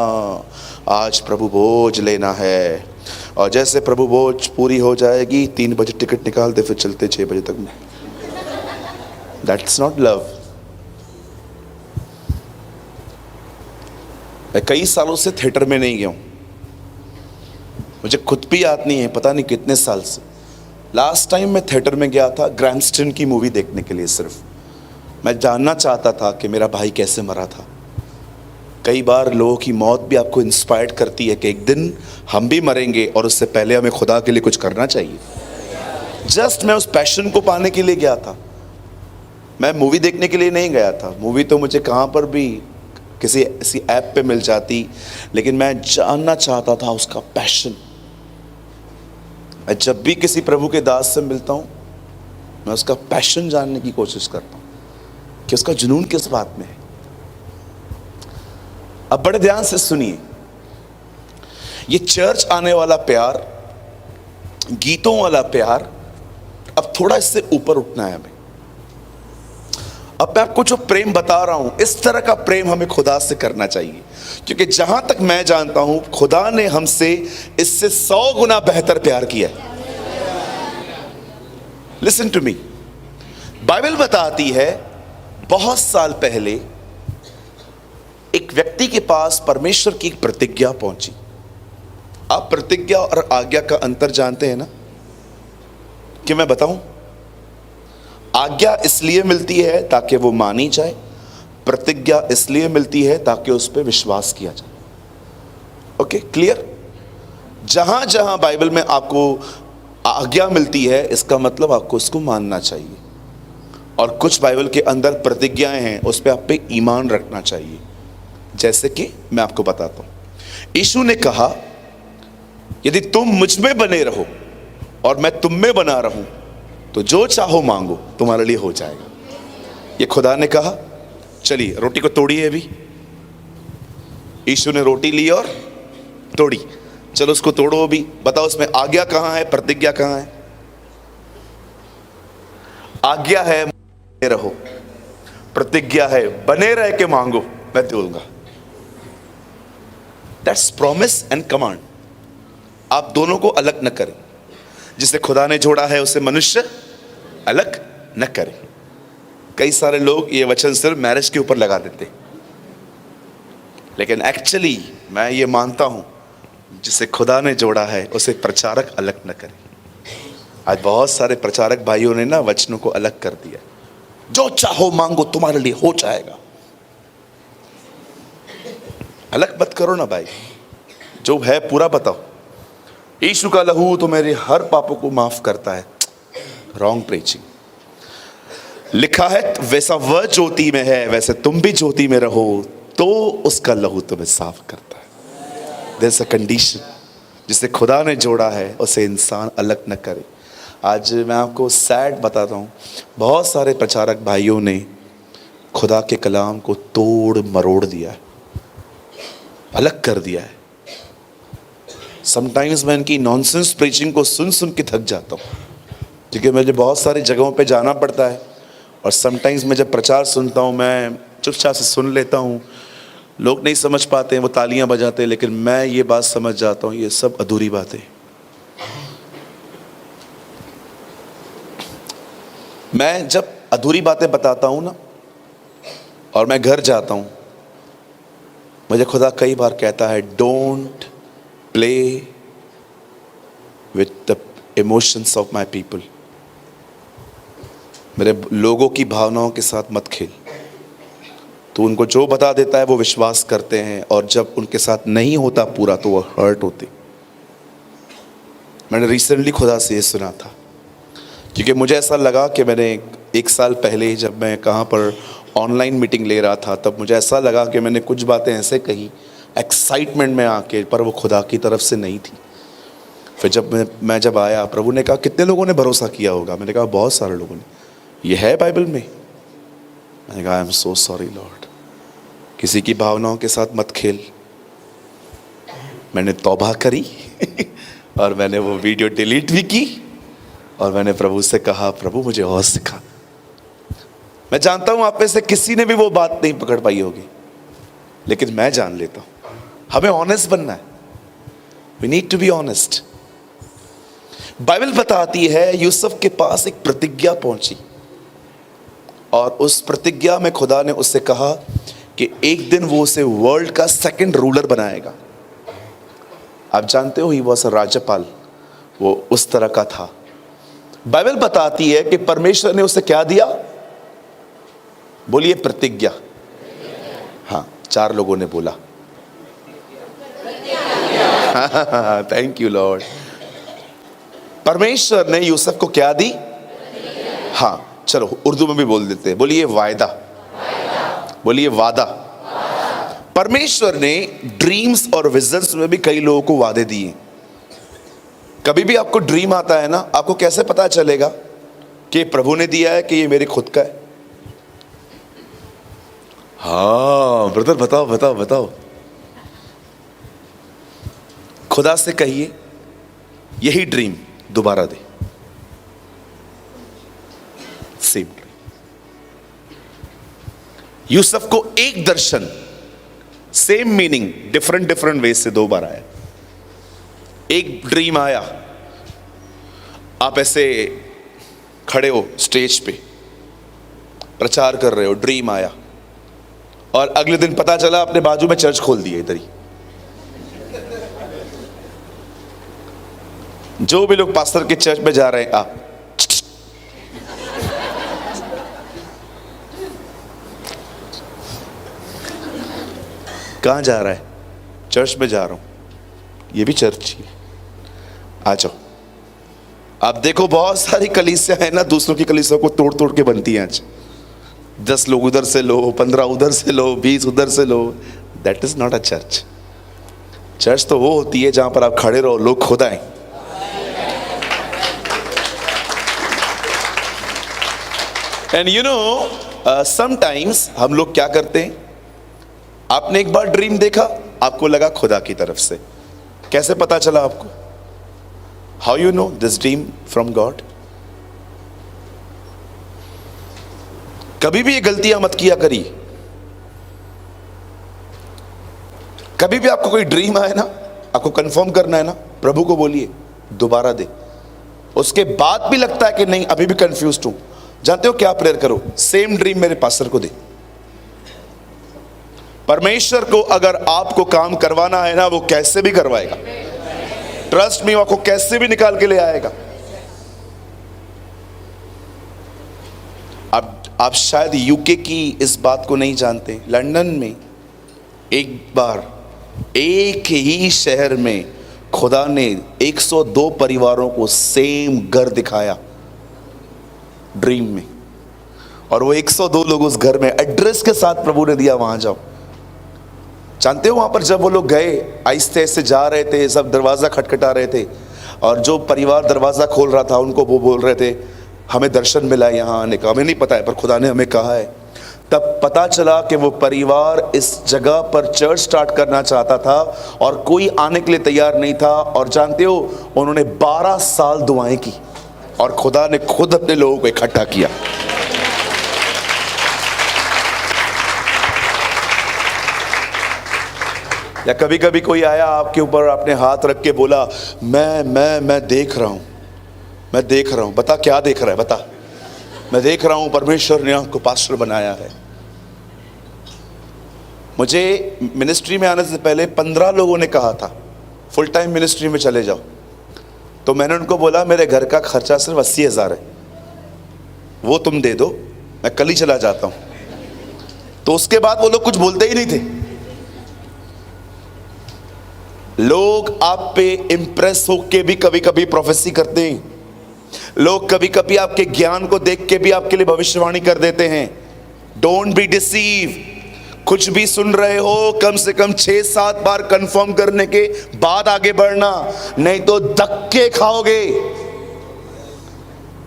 आज प्रभु भोज लेना है। और जैसे प्रभु भोज पूरी हो जाएगी 3 बजे टिकट निकालते, फिर चलते 6 बजे तक। That's not love. मैं कई सालों से थिएटर में नहीं गया हूं, मुझे खुद भी याद नहीं है, पता नहीं कितने साल से लास्ट टाइम मैं थिएटर में गया था ग्रैमस्टन की मूवी देखने के लिए। सिर्फ मैं जानना चाहता था कि मेरा भाई कैसे मरा था। कई बार लोगों की मौत भी आपको इंस्पायर्ड करती है कि एक दिन हम भी मरेंगे और उससे पहले हमें खुदा के लिए कुछ करना चाहिए। जस्ट मैं उस पैशन को पाने के लिए गया था, मैं मूवी देखने के लिए नहीं गया था। मूवी तो मुझे कहाँ पर भी किसी ऐसी ऐप पे मिल जाती, लेकिन मैं जानना चाहता था उसका पैशन। मैं जब भी किसी प्रभु के दास से मिलता हूँ, मैं उसका पैशन जानने की कोशिश करता हूँ कि उसका जुनून किस बात में है। अब बड़े ध्यान से सुनिए, ये चर्च आने वाला प्यार, गीतों वाला प्यार, अब थोड़ा इससे ऊपर उठना है हमें। अब मैं आपको जो प्रेम बता रहा हूं, इस तरह का प्रेम हमें खुदा से करना चाहिए, क्योंकि जहां तक मैं जानता हूं खुदा ने हमसे इससे 100 गुना बेहतर प्यार किया है। लिसन टू मी, बाइबल बताती है बहुत साल पहले एक व्यक्ति के पास परमेश्वर की एक प्रतिज्ञा पहुंची। आप प्रतिज्ञा और आज्ञा का अंतर जानते हैं ना? कि मैं बताऊं? आज्ञा इसलिए मिलती है ताकि वो मानी जाए, प्रतिज्ञा इसलिए मिलती है ताकि उस पर विश्वास किया जाए। Okay, clear? जहां जहां बाइबल में आपको आज्ञा मिलती है, इसका मतलब आपको उसको मानना चाहिए। और कुछ बाइबल के अंदर प्रतिज्ञाएं हैं, उस पर आप पे ईमान रखना चाहिए। जैसे कि मैं आपको बताता हूं, यीशु ने कहा, यदि तुम मुझ में बने रहो और मैं तुम में बना रहूं, तो जो चाहो मांगो तुम्हारे लिए हो जाएगा। ये खुदा ने कहा। चलिए रोटी को तोड़िए। अभी यीशु ने रोटी ली और तोड़ी, चलो उसको तोड़ो। अभी बताओ उसमें आज्ञा कहां है, प्रतिज्ञा कहां है? आज्ञा है बने रहो, प्रतिज्ञा है बने रह के मांगो मैं दूंगा। That's promise and command. आप दोनों को अलग न करें। जिसे खुदा ने जोड़ा है उसे मनुष्य अलग न करे। कई सारे लोग ये वचन सिर्फ मैरिज के ऊपर लगा देते, लेकिन एक्चुअली मैं ये मानता हूं जिसे खुदा ने जोड़ा है उसे प्रचारक अलग न करे। आज बहुत सारे प्रचारक भाइयों ने ना वचनों को अलग कर दिया। जो चाहो मांगो तुम्हारे लिए हो जाएगा। अलग मत करो ना भाई, जो है पूरा बताओ। यीशु का लहू तो मेरे हर पापों को माफ करता है। Wrong preaching. लिखा है वैसा वह ज्योति में है वैसे तुम भी ज्योति में रहो, तो उसका लहू तुम्हें साफ करता है। There is a condition. जिसे खुदा ने जोड़ा है उसे इंसान अलग न करे। आज मैं आपको सैड बताता हूँ, बहुत सारे प्रचारक भाइयों ने खुदा के कलाम को तोड़ मरोड़ दिया है, अलग कर दिया है। समटाइम्स मैं इनकी नॉनसेंस प्रीचिंग को सुन सुन के थक जाता हूँ, क्योंकि मुझे बहुत सारी जगहों पे जाना पड़ता है। और समटाइम्स मैं जब प्रचार सुनता हूँ, मैं चुपचाप से सुन लेता हूँ। लोग नहीं समझ पाते हैं, वो तालियां बजाते हैं, लेकिन मैं ये बात समझ जाता हूँ ये सब अधूरी बातें। मैं जब अधूरी बातें बताता हूँ ना और मैं घर जाता हूँ, मुझे खुदा कई बार कहता है don't play with the emotions of my people. मेरे लोगों की भावनाओं के साथ मत खेल। तो उनको जो बता देता है वो विश्वास करते हैं, और जब उनके साथ नहीं होता पूरा तो वो हर्ट होते। मैंने रिसेंटली खुदा से ये सुना था, क्योंकि मुझे ऐसा लगा कि मैंने 1 साल पहले जब मैं कहाँ पर ऑनलाइन मीटिंग ले रहा था, तब मुझे ऐसा लगा कि मैंने कुछ बातें ऐसे कही एक्साइटमेंट में आके, पर वो खुदा की तरफ से नहीं थी। फिर जब मैं जब आया, प्रभु ने कहा कितने लोगों ने भरोसा किया होगा? मैंने कहा बहुत सारे लोगों ने। ये है बाइबल में? मैंने कहा I am so sorry Lord, किसी की भावनाओं के साथ मत खेल। मैंने तौबा करी और मैंने वो वीडियो डिलीट भी की, और मैंने प्रभु से कहा प्रभु मुझे और सिखा। मैं जानता हूं आप में से किसी ने भी वो बात नहीं पकड़ पाई होगी, लेकिन मैं जान लेता हूं। हमें ऑनेस्ट बनना है। We need to be honest. Bible बताती है यूसुफ के पास एक प्रतिज्ञा पहुंची, और उस प्रतिज्ञा में खुदा ने उससे कहा कि एक दिन वो उसे वर्ल्ड का सेकंड रूलर बनाएगा। आप जानते हो, ही वॉज अ राज्यपाल, वो उस तरह का था। बाइबल बताती है कि परमेश्वर ने उसे क्या दिया? बोलिए प्रतिज्ञा। हाँ, 4 लोगों ने बोला। Thank you Lord. परमेश्वर ने यूसुफ को क्या दी? हाँ, चलो उर्दू में भी बोल देते हैं। बोलिए वायदा। बोलिए वादा। परमेश्वर ने ड्रीम्स और विजन्स में भी कई लोगों को वादे दिए। कभी भी आपको ड्रीम आता है ना, आपको कैसे पता चलेगा कि प्रभु ने दिया है कि ये मेरे खुद का है? हाँ ब्रदर, बताओ बताओ बताओ। खुदा से कहिए यही ड्रीम दोबारा दे। Same dream. यूसुफ को एक दर्शन, सेम मीनिंग, डिफरेंट वे से 2 बार आया। एक ड्रीम आया, आप ऐसे खड़े हो स्टेज पे, प्रचार कर रहे हो, ड्रीम आया, और अगले दिन पता चला अपने बाजू में चर्च खोल दिए इधर ही। जो भी लोग पास्टर के चर्च में जा रहे हैं, आप कहां जा रहा है? चर्च में जा रहा हूं। ये भी चर्च ही है, आ जाओ। आप देखो बहुत सारी कलीसियां है ना, दूसरों की कलीसियां को तोड़ तोड़ के बनती हैं। आज 10 लोग उधर से लो, 15 उधर से लो, 20 उधर से लो। That is not a church. Church तो वो होती है जहां पर आप खड़े रहो, लोग खुद आए। एंड यू नो, समटाइम्स हम लोग क्या करते हैं, आपने एक बार ड्रीम देखा, आपको लगा खुदा की तरफ से। कैसे पता चला आपको? How you know this dream from God? कभी भी ये गलतियां मत किया करिए। कभी भी आपको कोई ड्रीम आए ना, आपको कंफर्म करना है ना, प्रभु को बोलिए दोबारा दे। उसके बाद भी लगता है कि नहीं, अभी भी कंफ्यूज हूं, जानते हो क्या प्रेयर करो? सेम ड्रीम मेरे पास्टर को दे। परमेश्वर को अगर आपको काम करवाना है ना, वो कैसे भी करवाएगा। ट्रस्ट मी, आपको कैसे भी निकाल के ले आएगा। आप शायद यूके की इस बात को नहीं जानते, लंदन में एक बार एक ही शहर में खुदा ने 102 परिवारों को सेम घर दिखाया ड्रीम में, और वो 102 लोग उस घर में एड्रेस के साथ प्रभु ने दिया, वहां जाओ। जानते हो वहां पर जब वो लोग गए, आहिस्ते आहिस्ते जा रहे थे, सब दरवाजा खटखटा रहे थे, और जो परिवार दरवाजा खोल रहा था उनको वो बोल रहे थे हमें दर्शन मिला है यहाँ आने का। हमें नहीं पता है, पर खुदा ने हमें कहा है। तब पता चला कि वो परिवार इस जगह पर चर्च स्टार्ट करना चाहता था और कोई आने के लिए तैयार नहीं था। और जानते हो, उन्होंने 12 साल दुआएं की और खुदा ने खुद अपने लोगों को इकट्ठा किया। या कभी कभी कोई आया आपके ऊपर, आपने हाथ रख के बोला मैं देख रहा हूं, मैं देख रहा हूं। बता क्या देख रहा है? बता। मैं देख रहा हूं परमेश्वर ने आपको पास्टर बनाया है। मुझे मिनिस्ट्री में आने से पहले 15 लोगों ने कहा था फुल टाइम मिनिस्ट्री में चले जाओ, तो मैंने उनको बोला मेरे घर का खर्चा सिर्फ 80,000 है, वो तुम दे दो, मैं कल ही चला जाता हूं। तो उसके बाद वो लोग कुछ बोलते ही नहीं थे। लोग आप पे इंप्रेस होके भी कभी कभी प्रोफेसी करते हैं। लोग कभी कभी आपके ज्ञान को देख के भी आपके लिए भविष्यवाणी कर देते हैं। Don't be deceive. कुछ भी सुन रहे हो, कम से कम 6-7 बार कंफर्म करने के बाद आगे बढ़ना, नहीं तो धक्के खाओगे।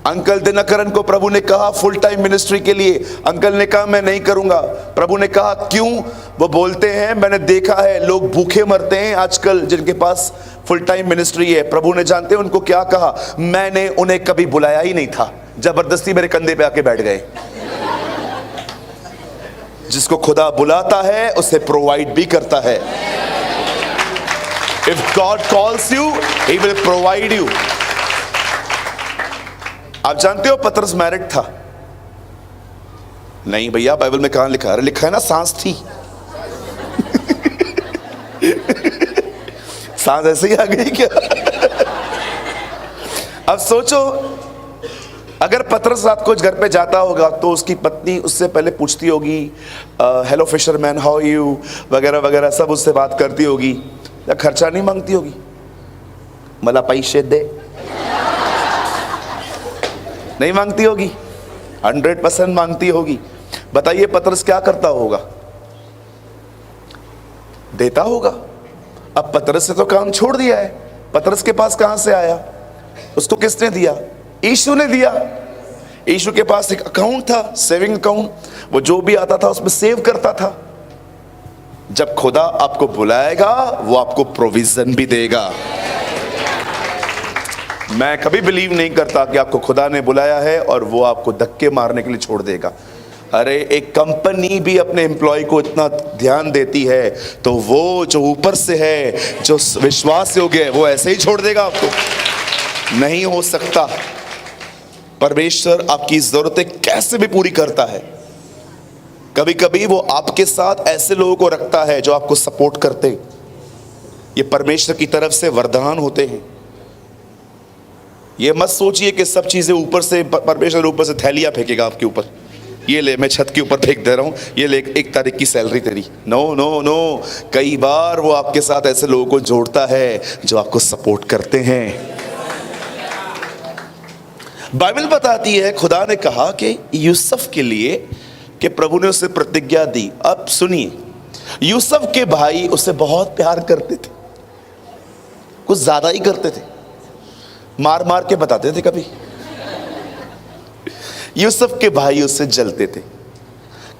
अंकल दिनकरन को प्रभु ने कहा फुल टाइम मिनिस्ट्री के लिए, अंकल ने कहा मैं नहीं करूंगा। प्रभु ने कहा क्यों? वो बोलते हैं मैंने देखा है लोग भूखे मरते हैं आजकल जिनके पास फुल टाइम मिनिस्ट्री है। प्रभु ने जानते हैं उनको क्या कहा? मैंने उन्हें कभी बुलाया ही नहीं था, जबरदस्ती मेरे कंधे पे आके बैठ गए। जिसको खुदा बुलाता है उसे प्रोवाइड भी करता है। If God calls you he will provide you. आप जानते हो पतरस मैरिड था? नहीं भैया, बाइबल में कहां लिखा है? लिखा है ना सांस थी। सांस ऐसे ही आ गई क्या? अब सोचो, अगर पतरस रात को घर पे जाता होगा तो उसकी पत्नी उससे पहले पूछती होगी हेलो फिशरमैन, हाउ यू, वगैरह वगैरह सब उससे बात करती होगी। या खर्चा नहीं मांगती होगी? मला पैसे दे, नहीं मांगती होगी? 100% मांगती होगी। बताइए पतरस क्या करता होगा? देता होगा। अब पतरस से तो काम छोड़ दिया है। पतरस के पास कहां से आया? उसको किसने दिया? यीशु ने दिया। यीशु के पास एक अकाउंट था, सेविंग अकाउंट, वो जो भी आता था उसमें सेव करता था। जब खुदा आपको बुलाएगा वो आपको प्रोविजन भी देगा। मैं कभी बिलीव नहीं करता कि आपको खुदा ने बुलाया है और वो आपको धक्के मारने के लिए छोड़ देगा। अरे एक कंपनी भी अपने एम्प्लॉय को इतना ध्यान देती है तो वो जो ऊपर से है, जो विश्वास योग्य है, वो ऐसे ही छोड़ देगा आपको? नहीं हो सकता। परमेश्वर आपकी जरूरतें कैसे भी पूरी करता है। कभी कभी वो आपके साथ ऐसे लोगों को रखता है जो आपको सपोर्ट करते। ये परमेश्वर की तरफ से वरदान होते हैं। ये मत सोचिए कि सब चीजें ऊपर से, परमेश्वर ऊपर से थैलियां फेंकेगा आपके ऊपर। ये ले, मैं छत के ऊपर फेंक दे रहा हूं, ये ले 1 तारीख की सैलरी तेरी। नो नो नो, कई बार वो आपके साथ ऐसे लोगों को जोड़ता है जो आपको सपोर्ट करते हैं। बाइबल बताती है खुदा ने कहा कि यूसुफ के लिए, कि प्रभु ने उसे प्रतिज्ञा दी। अब सुनिए, यूसुफ के भाई उसे बहुत प्यार करते थे, कुछ ज्यादा ही करते थे, मार मार के बताते थे कभी। यूसुफ के भाई उससे जलते थे।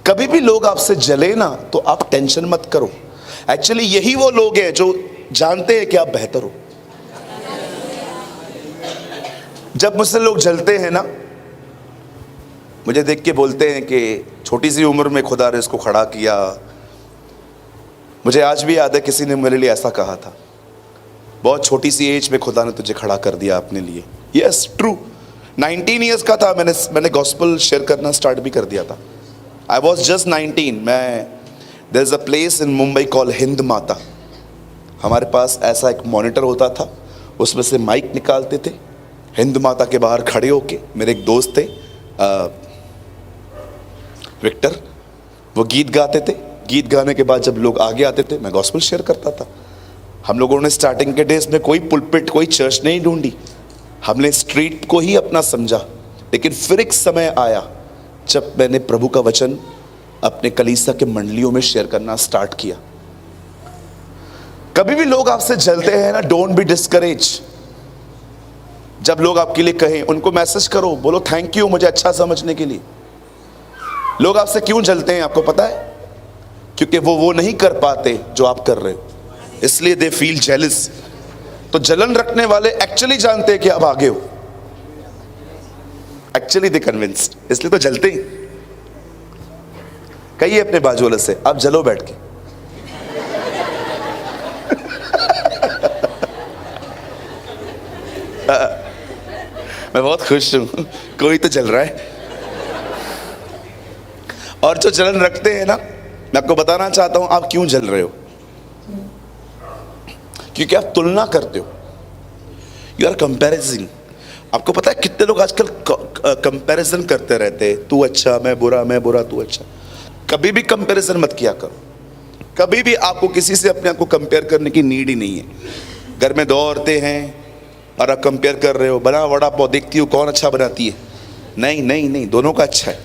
कभी भी लोग आपसे जले ना तो आप टेंशन मत करो। एक्चुअली यही वो लोग हैं जो जानते हैं कि आप बेहतर हो। जब मुझसे लोग जलते हैं ना, मुझे देख के बोलते हैं कि छोटी सी उम्र में खुदा ने इसको खड़ा किया। मुझे आज भी याद है किसी ने मेरे लिए ऐसा कहा था, बहुत छोटी सी एज में खुदा ने तुझे खड़ा कर दिया अपने लिए। Yes true. 19 ईयर्स का था, मैंने गॉस्पेल शेयर करना स्टार्ट भी कर दिया था। I was just 19। There is a place in Mumbai call Hind Mata. हमारे पास ऐसा एक मॉनिटर होता था, उसमें से माइक निकालते थे, हिंद माता के बाहर खड़े होके मेरे एक दोस्त थे विक्टर, वो गीत गाते थे। गीत गाने के बाद जब लोग आगे आते थे मैं गॉस्पेल शेयर करता था। हम लोगों ने स्टार्टिंग के डेज में कोई पुलपिट, कोई चर्च नहीं ढूंढी, हमने स्ट्रीट को ही अपना समझा। लेकिन फिर एक समय आया जब मैंने प्रभु का वचन अपने कलीसिया के मंडलियों में शेयर करना स्टार्ट किया। कभी भी लोग आपसे जलते हैं ना, डोंट बी डिस्करेज। जब लोग आपके लिए कहें, उनको मैसेज करो, बोलो थैंक यू मुझे अच्छा समझने के लिए। लोग आपसे क्यों जलते हैं आपको पता है? क्योंकि वो नहीं कर पाते जो आप कर रहे हो, इसलिए दे फील जेलस। तो जलन रखने वाले एक्चुअली जानते हैं कि आप आगे हो, एक्चुअली दे कन्विंस्ड, इसलिए तो जलते ही। कहिए अपने बाजू वाले से, आप जलो बैठ के। मैं बहुत खुश हूं, कोई तो जल रहा है। और जो जलन रखते हैं ना, मैं आपको बताना चाहता हूं आप क्यों जल रहे हो। क्योंकि आप तुलना करते हो, यू आर कंपैरिजन। आपको पता है कितने लोग आजकल कंपैरिजन करते रहते हैं, तू अच्छा मैं बुरा, मैं बुरा तू अच्छा। कभी भी कंपैरिजन मत किया करो। कभी भी आपको किसी से अपने आप को कंपेयर करने की नीड ही नहीं है। घर में 2 औरतें हैं और आप कंपेयर कर रहे हो, बना वड़ा पाव देखती हो कौन अच्छा बनाती है। नहीं नहीं नहीं, दोनों का अच्छा है।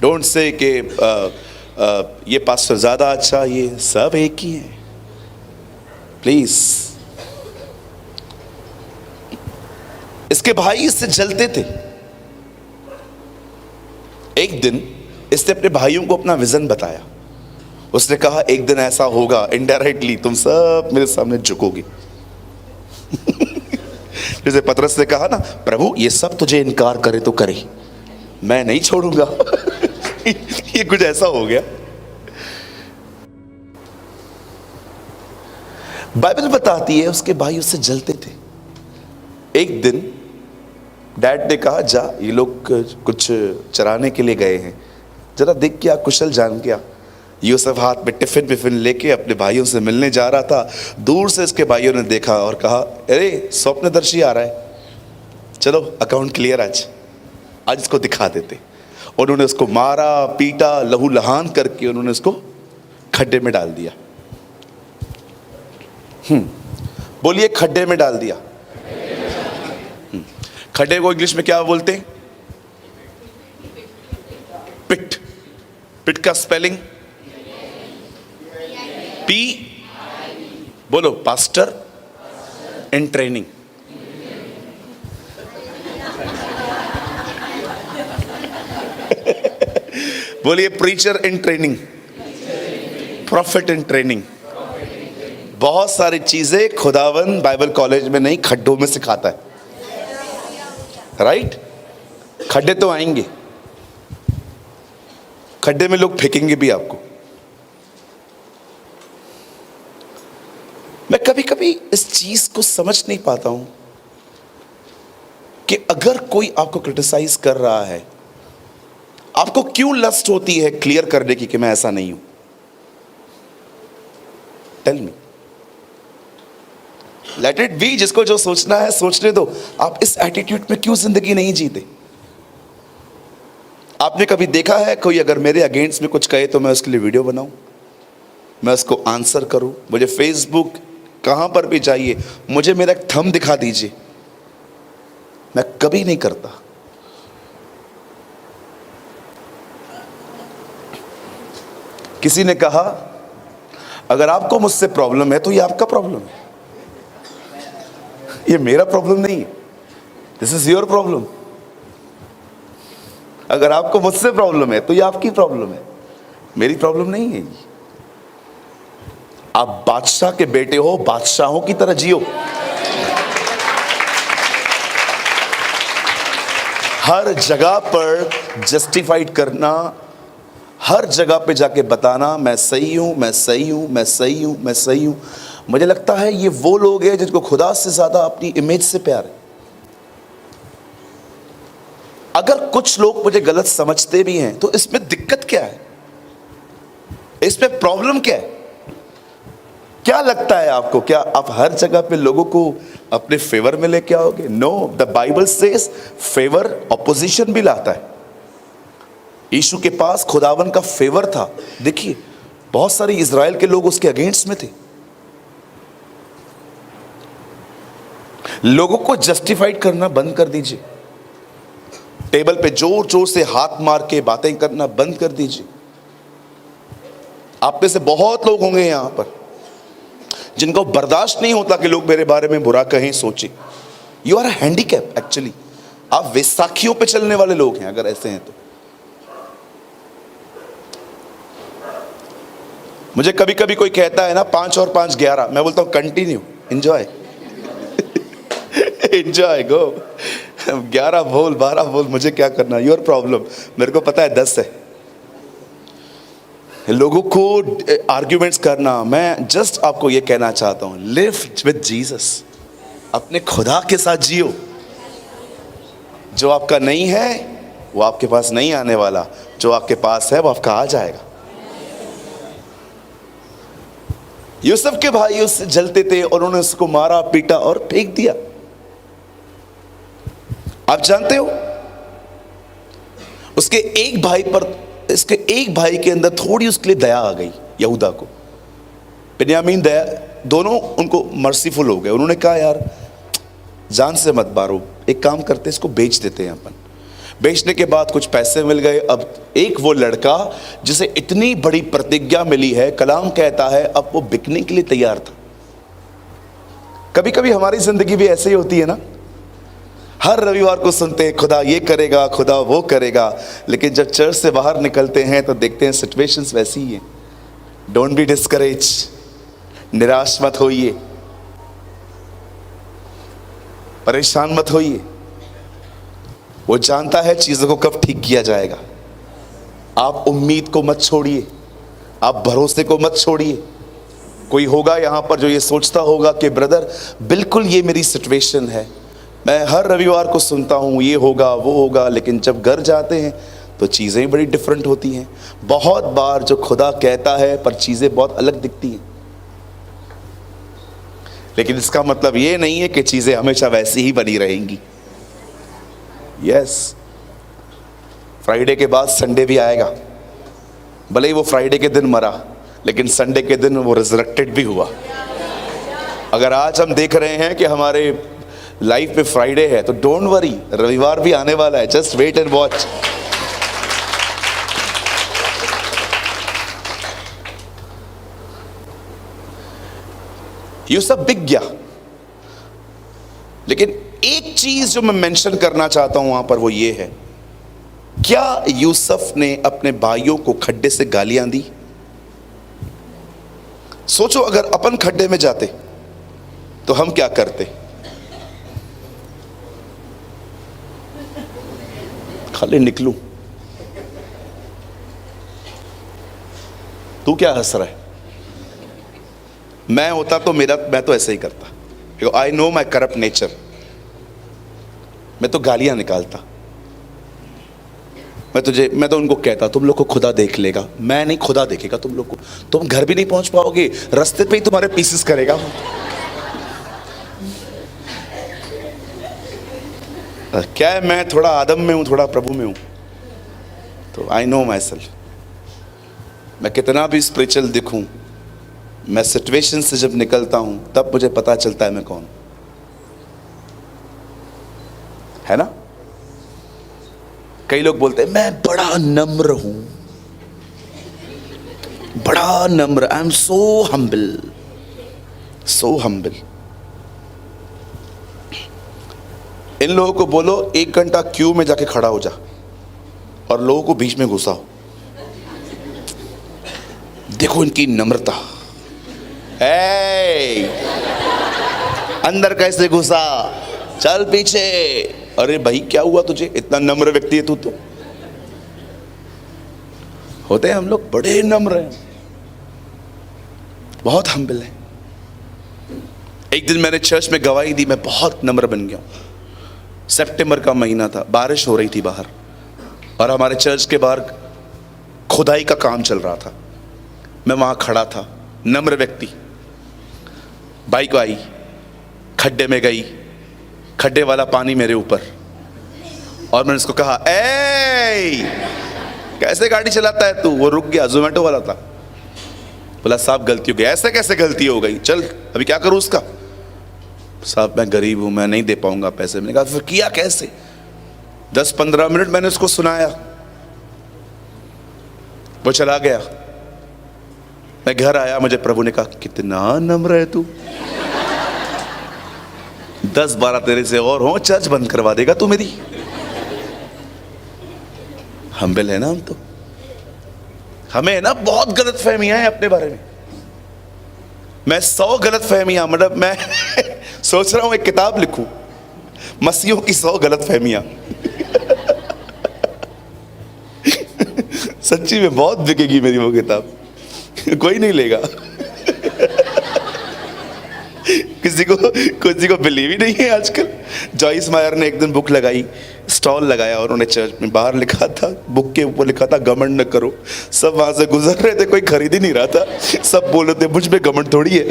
डोंट से कि ये पास्टर ज्यादा अच्छा, ये सब एक ही है। प्लीज। इसके भाई इससे जलते थे। एक दिन इसने अपने भाइयों को अपना विजन बताया। उसने कहा एक दिन ऐसा होगा, इनडायरेक्टली तुम सब मेरे सामने झुकोगे। जैसे पतरस ने कहा ना, प्रभु ये सब तुझे इनकार करे तो करे, मैं नहीं छोड़ूंगा। ये कुछ ऐसा हो गया। बाइबल बताती है उसके भाई उससे जलते थे। एक दिन डैड ने कहा, जा ये लोग कुछ चराने के लिए गए हैं, जरा देख के आ, कुशल जान के आ। यूसुफ हाथ में टिफिन विफिन लेके अपने भाइयों से मिलने जा रहा था। दूर से इसके भाइयों ने देखा और कहा, अरे स्वप्नदर्शी आ रहा है, चलो अकाउंट क्लियर, आज इसको दिखा देते। उन्होंने उसको मारा पीटा, लहू लहान करके उन्होंने उसको खड्डे में डाल दिया। बोलिए, खड्डे में डाल दिया। खड्डे को इंग्लिश में क्या बोलते हैं? पिट। पिट का स्पेलिंग पी, बोलो, पास्टर इन ट्रेनिंग। बोलिए, preacher in training, profit in training. बहुत सारी चीजें खुदावन बाइबल कॉलेज में नहीं, खड्डों में सिखाता है। राइट? खड्डे तो आएंगे, खड्डे में लोग फेंकेंगे भी आपको। मैं कभी कभी इस चीज को समझ नहीं पाता हूं कि अगर कोई आपको क्रिटिसाइज कर रहा है, आपको क्यों लस्ट होती है क्लियर करने की कि मैं ऐसा नहीं हूं? Tell me. Let it be, जिसको जो सोचना है सोचने दो। आप इस एटीट्यूड में क्यों जिंदगी नहीं जीते? आपने कभी देखा है कोई अगर मेरे अगेंस्ट में कुछ कहे तो मैं उसके लिए वीडियो बनाऊं, मैं उसको आंसर करूं? मुझे फेसबुक कहां पर भी चाहिए, मुझे मेरा एक थंब दिखा दीजिए, मैं कभी नहीं करता। किसी ने कहा, अगर आपको मुझसे प्रॉब्लम है तो ये आपका प्रॉब्लम है, ये मेरा प्रॉब्लम नहीं है। This is your problem. अगर आपको मुझसे प्रॉब्लम है तो ये आपकी प्रॉब्लम है, मेरी प्रॉब्लम नहीं है। आप बादशाह के बेटे हो, बादशाहों की तरह जियो। हर जगह पर जस्टिफाइड करना, हर जगह पे जाके बताना मैं सही हूं, मैं सही हूं, मैं सही हूं, मैं सही हूं। मुझे लगता है ये वो लोग हैं जिनको खुदा से ज्यादा अपनी इमेज से प्यार है। अगर कुछ लोग मुझे गलत समझते भी हैं तो इसमें दिक्कत क्या है? इसमें प्रॉब्लम क्या है? क्या लगता है आपको? क्या आप हर जगह पे लोगों को अपने फेवर में लेके आओगे? No, the Bible says favour opposition भी लाता है। यीशु के पास खुदावन का फेवर था। देखिए, बहुत सारे इजराइल के लोग उसके अगेंस्ट में थे। लोगों को जस्टिफाइड करना बंद कर दीजिए। टेबल पे जोर जोर से हाथ मार के बातें करना बंद कर दीजिए। आप में से बहुत लोग होंगे यहां पर जिनको बर्दाश्त नहीं होता कि लोग मेरे बारे में बुरा कहें, सोचें। You are a handicap actually. आप वैसाखियों पे चलने वाले लोग हैं अगर ऐसे हैं तो। मुझे कभी कभी कोई कहता है ना 5 और 5 11, मैं बोलता हूं कंटिन्यू, एंजॉय एंजॉय, गो। 11 बोल, 12 बोल, मुझे क्या करना, योर प्रॉब्लम। मेरे को पता है 10 है। लोगों को आर्ग्यूमेंट्स करना, मैं जस्ट आपको ये कहना चाहता हूं, लिव विद जीसस। अपने खुदा के साथ जियो। जो आपका नहीं है वो आपके पास नहीं आने वाला, जो आपके पास है वो आपका आ जाएगा। यूसुफ के भाई उससे जलते थे और उन्होंने उसको मारा पीटा और फेंक दिया। आप जानते हो उसके एक भाई पर, इसके एक भाई के अंदर थोड़ी उसके लिए दया आ गई, यहूदा को। बिन्यामीन दया, दोनों उनको मर्सीफुल हो गए। उन्होंने कहा यार जान से मत मारो, एक काम करते इसको बेच देते हैं अपन। बेचने के बाद कुछ पैसे मिल गए। अब एक वो लड़का जिसे इतनी बड़ी प्रतिज्ञा मिली है, कलाम कहता है अब वो बिकने के लिए तैयार था। कभी कभी हमारी जिंदगी भी ऐसे ही होती है ना। हर रविवार को सुनते हैं खुदा ये करेगा, खुदा वो करेगा, लेकिन जब चर्च से बाहर निकलते हैं तो देखते हैं सिचुएशंस वैसी ही हैं। डोंट बी डिस्करेज, निराश मत होइए, परेशान मत होइए। वो जानता है चीजों को कब ठीक किया जाएगा। आप उम्मीद को मत छोड़िए, आप भरोसे को मत छोड़िए। कोई होगा यहाँ पर जो ये सोचता होगा कि ब्रदर बिल्कुल ये मेरी सिचुएशन है, मैं हर रविवार को सुनता हूँ ये होगा वो होगा, लेकिन जब घर जाते हैं तो चीज़ें बड़ी डिफरेंट होती हैं। बहुत बार जो खुदा कहता है पर चीज़ें बहुत अलग दिखती हैं, लेकिन इसका मतलब ये नहीं है कि चीज़ें हमेशा वैसी ही बनी रहेंगी। यस, फ्राइडे के बाद संडे भी आएगा, भले ही वो फ्राइडे के दिन मरा लेकिन संडे के दिन वो रिजरेक्टेड भी हुआ। अगर आज हम देख रहे हैं कि हमारे लाइफ में फ्राइडे है तो डोंट वरी, रविवार भी आने वाला है। Just wait and watch. Yusuf बिक गया, लेकिन एक चीज जो मैं मेंशन करना चाहता हूं वहां पर वो ये है, क्या यूसुफ ने अपने भाइयों को खड्डे से गालियां दी? सोचो अगर अपन खड्डे में जाते तो हम क्या करते? खाली निकलूं, तू क्या हंस रहा है? मैं होता तो मैं तो ऐसे ही करता। I know my corrupt nature. मैं तो गालियां निकालता। मैं तो उनको कहता तुम लोग को खुदा देख लेगा। मैं नहीं, खुदा देखेगा तुम लोग को। तुम घर भी नहीं पहुंच पाओगे, रास्ते पे ही तुम्हारे पीसेस करेगा। क्या है, मैं थोड़ा आदम में हूं, थोड़ा प्रभु में हूं, तो आई नो माई सेल्फ। मैं कितना भी स्पिरिचुअल दिखूं, मैं सिचुएशन से जब निकलता हूं तब मुझे पता चलता है मैं कौन, है ना। कई लोग बोलते हैं मैं बड़ा नम्र हूं, बड़ा नम्र, I am so humble, so humble. इन लोगों को बोलो 1 घंटा क्यू में जाके खड़ा हो जा और लोगों को बीच में घुसाओ, देखो इनकी नम्रता। अंदर कैसे घुसा, चल पीछे। अरे भाई क्या हुआ तुझे, इतना नम्र व्यक्ति है तू तो। होते हैं हम लोग बड़े नम्र हैं, बहुत हम्बल है। एक दिन मैंने चर्च में गवाही दी, मैं बहुत नम्र बन गया। सितंबर का महीना था, बारिश हो रही थी बाहर और हमारे चर्च के बाहर खुदाई का काम चल रहा था। मैं वहां खड़ा था, नम्र व्यक्ति। बाइक आई, खड्डे में गई, खड्डे वाला पानी मेरे ऊपर, और मैंने उसको कहा ए कैसे गाड़ी चलाता है तू। वो रुक गया, जोमेटो वाला था। बोला साहब गलती हो गई। ऐसे कैसे गलती हो गई, चल अभी क्या करूं उसका। साहब मैं गरीब हूं, मैं नहीं दे पाऊंगा पैसे। मैंने कहा फिर किया कैसे। 10-15 मिनट मैंने उसको सुनाया, वो चला गया। मैं घर आया, मुझे प्रभु ने कहा कितना नम्र है तू, 10-12 तेरे से और हो, चर्च बंद करवा देगा तू मेरी। हम्बल है ना हम तो। हमें ना बहुत गलत फहमियां हैं अपने बारे में। मैं 100 गलत फहमियां, मतलब मैं सोच रहा हूं एक किताब लिखूं, मसीहों की 100 गलत फहमियां। सच्ची में बहुत बिकेगी मेरी वो किताब, कोई नहीं लेगा। किसी को बिलीव ही नहीं है आजकल। जॉइस मायर ने एक दिन बुक लगाई, स्टॉल लगाया, और उन्होंने चर्च में बाहर लिखा था, बुक के ऊपर लिखा था घमंड न करो। सब वहां से गुजर रहे थे, कोई खरीद ही नहीं रहा था। सब बोल रहे थे मुझ में घमंड थोड़ी है।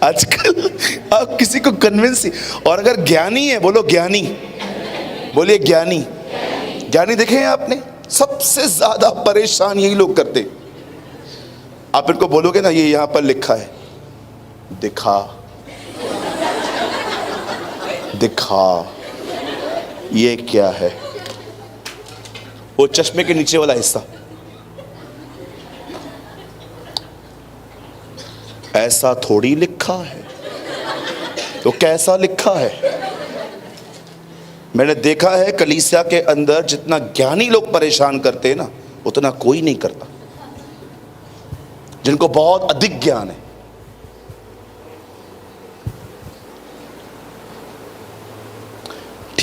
आजकल आप किसी को कन्विंस, और अगर ज्ञानी है बोलो ज्ञानी, बोलिए ज्ञानी। ज्ञानी देखे हैं आपने, सबसे ज्यादा परेशान यही लोग करते हैं। आप इनको बोलोगे ना ये यहां पर लिखा है, दिखा दिखा ये क्या है, वो चश्मे के नीचे वाला हिस्सा, ऐसा थोड़ी लिखा है, तो कैसा लिखा है। मैंने देखा है कलीसिया के अंदर जितना ज्ञानी लोग परेशान करते हैं ना, उतना कोई नहीं करता, जिनको बहुत अधिक ज्ञान है।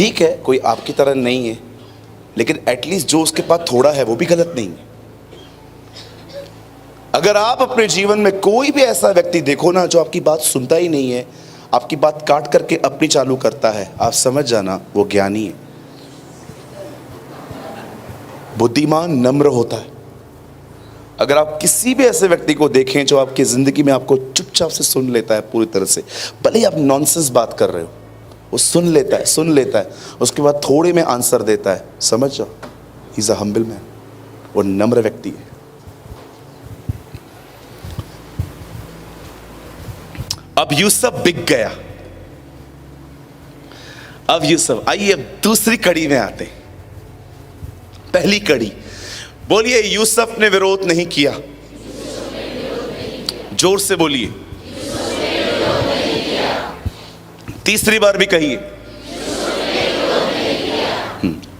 ठीक है, कोई आपकी तरह नहीं है, लेकिन एटलीस्ट जो उसके पास थोड़ा है वो भी गलत नहीं है। अगर आप अपने जीवन में कोई भी ऐसा व्यक्ति देखो ना जो आपकी बात सुनता ही नहीं है, आपकी बात काट करके अपनी चालू करता है, आप समझ जाना वो ज्ञानी है। बुद्धिमान नम्र होता है। अगर आप किसी भी ऐसे व्यक्ति को देखें जो आपकी जिंदगी में आपको चुपचाप से सुन लेता है पूरी तरह से, भले ही आप नॉनसेंस बात कर रहे हो, वो सुन लेता है, उसके बाद थोड़े में आंसर देता है, समझ जाओ he is a humble man, वो नम्र व्यक्ति है। अब यूसुफ बिक गया। अब यूसुफ, आइए अब दूसरी कड़ी में आते हैं। पहली कड़ी, बोलिए यूसुफ ने विरोध नहीं किया। जोर से बोलिए, तीसरी बार भी कहिए।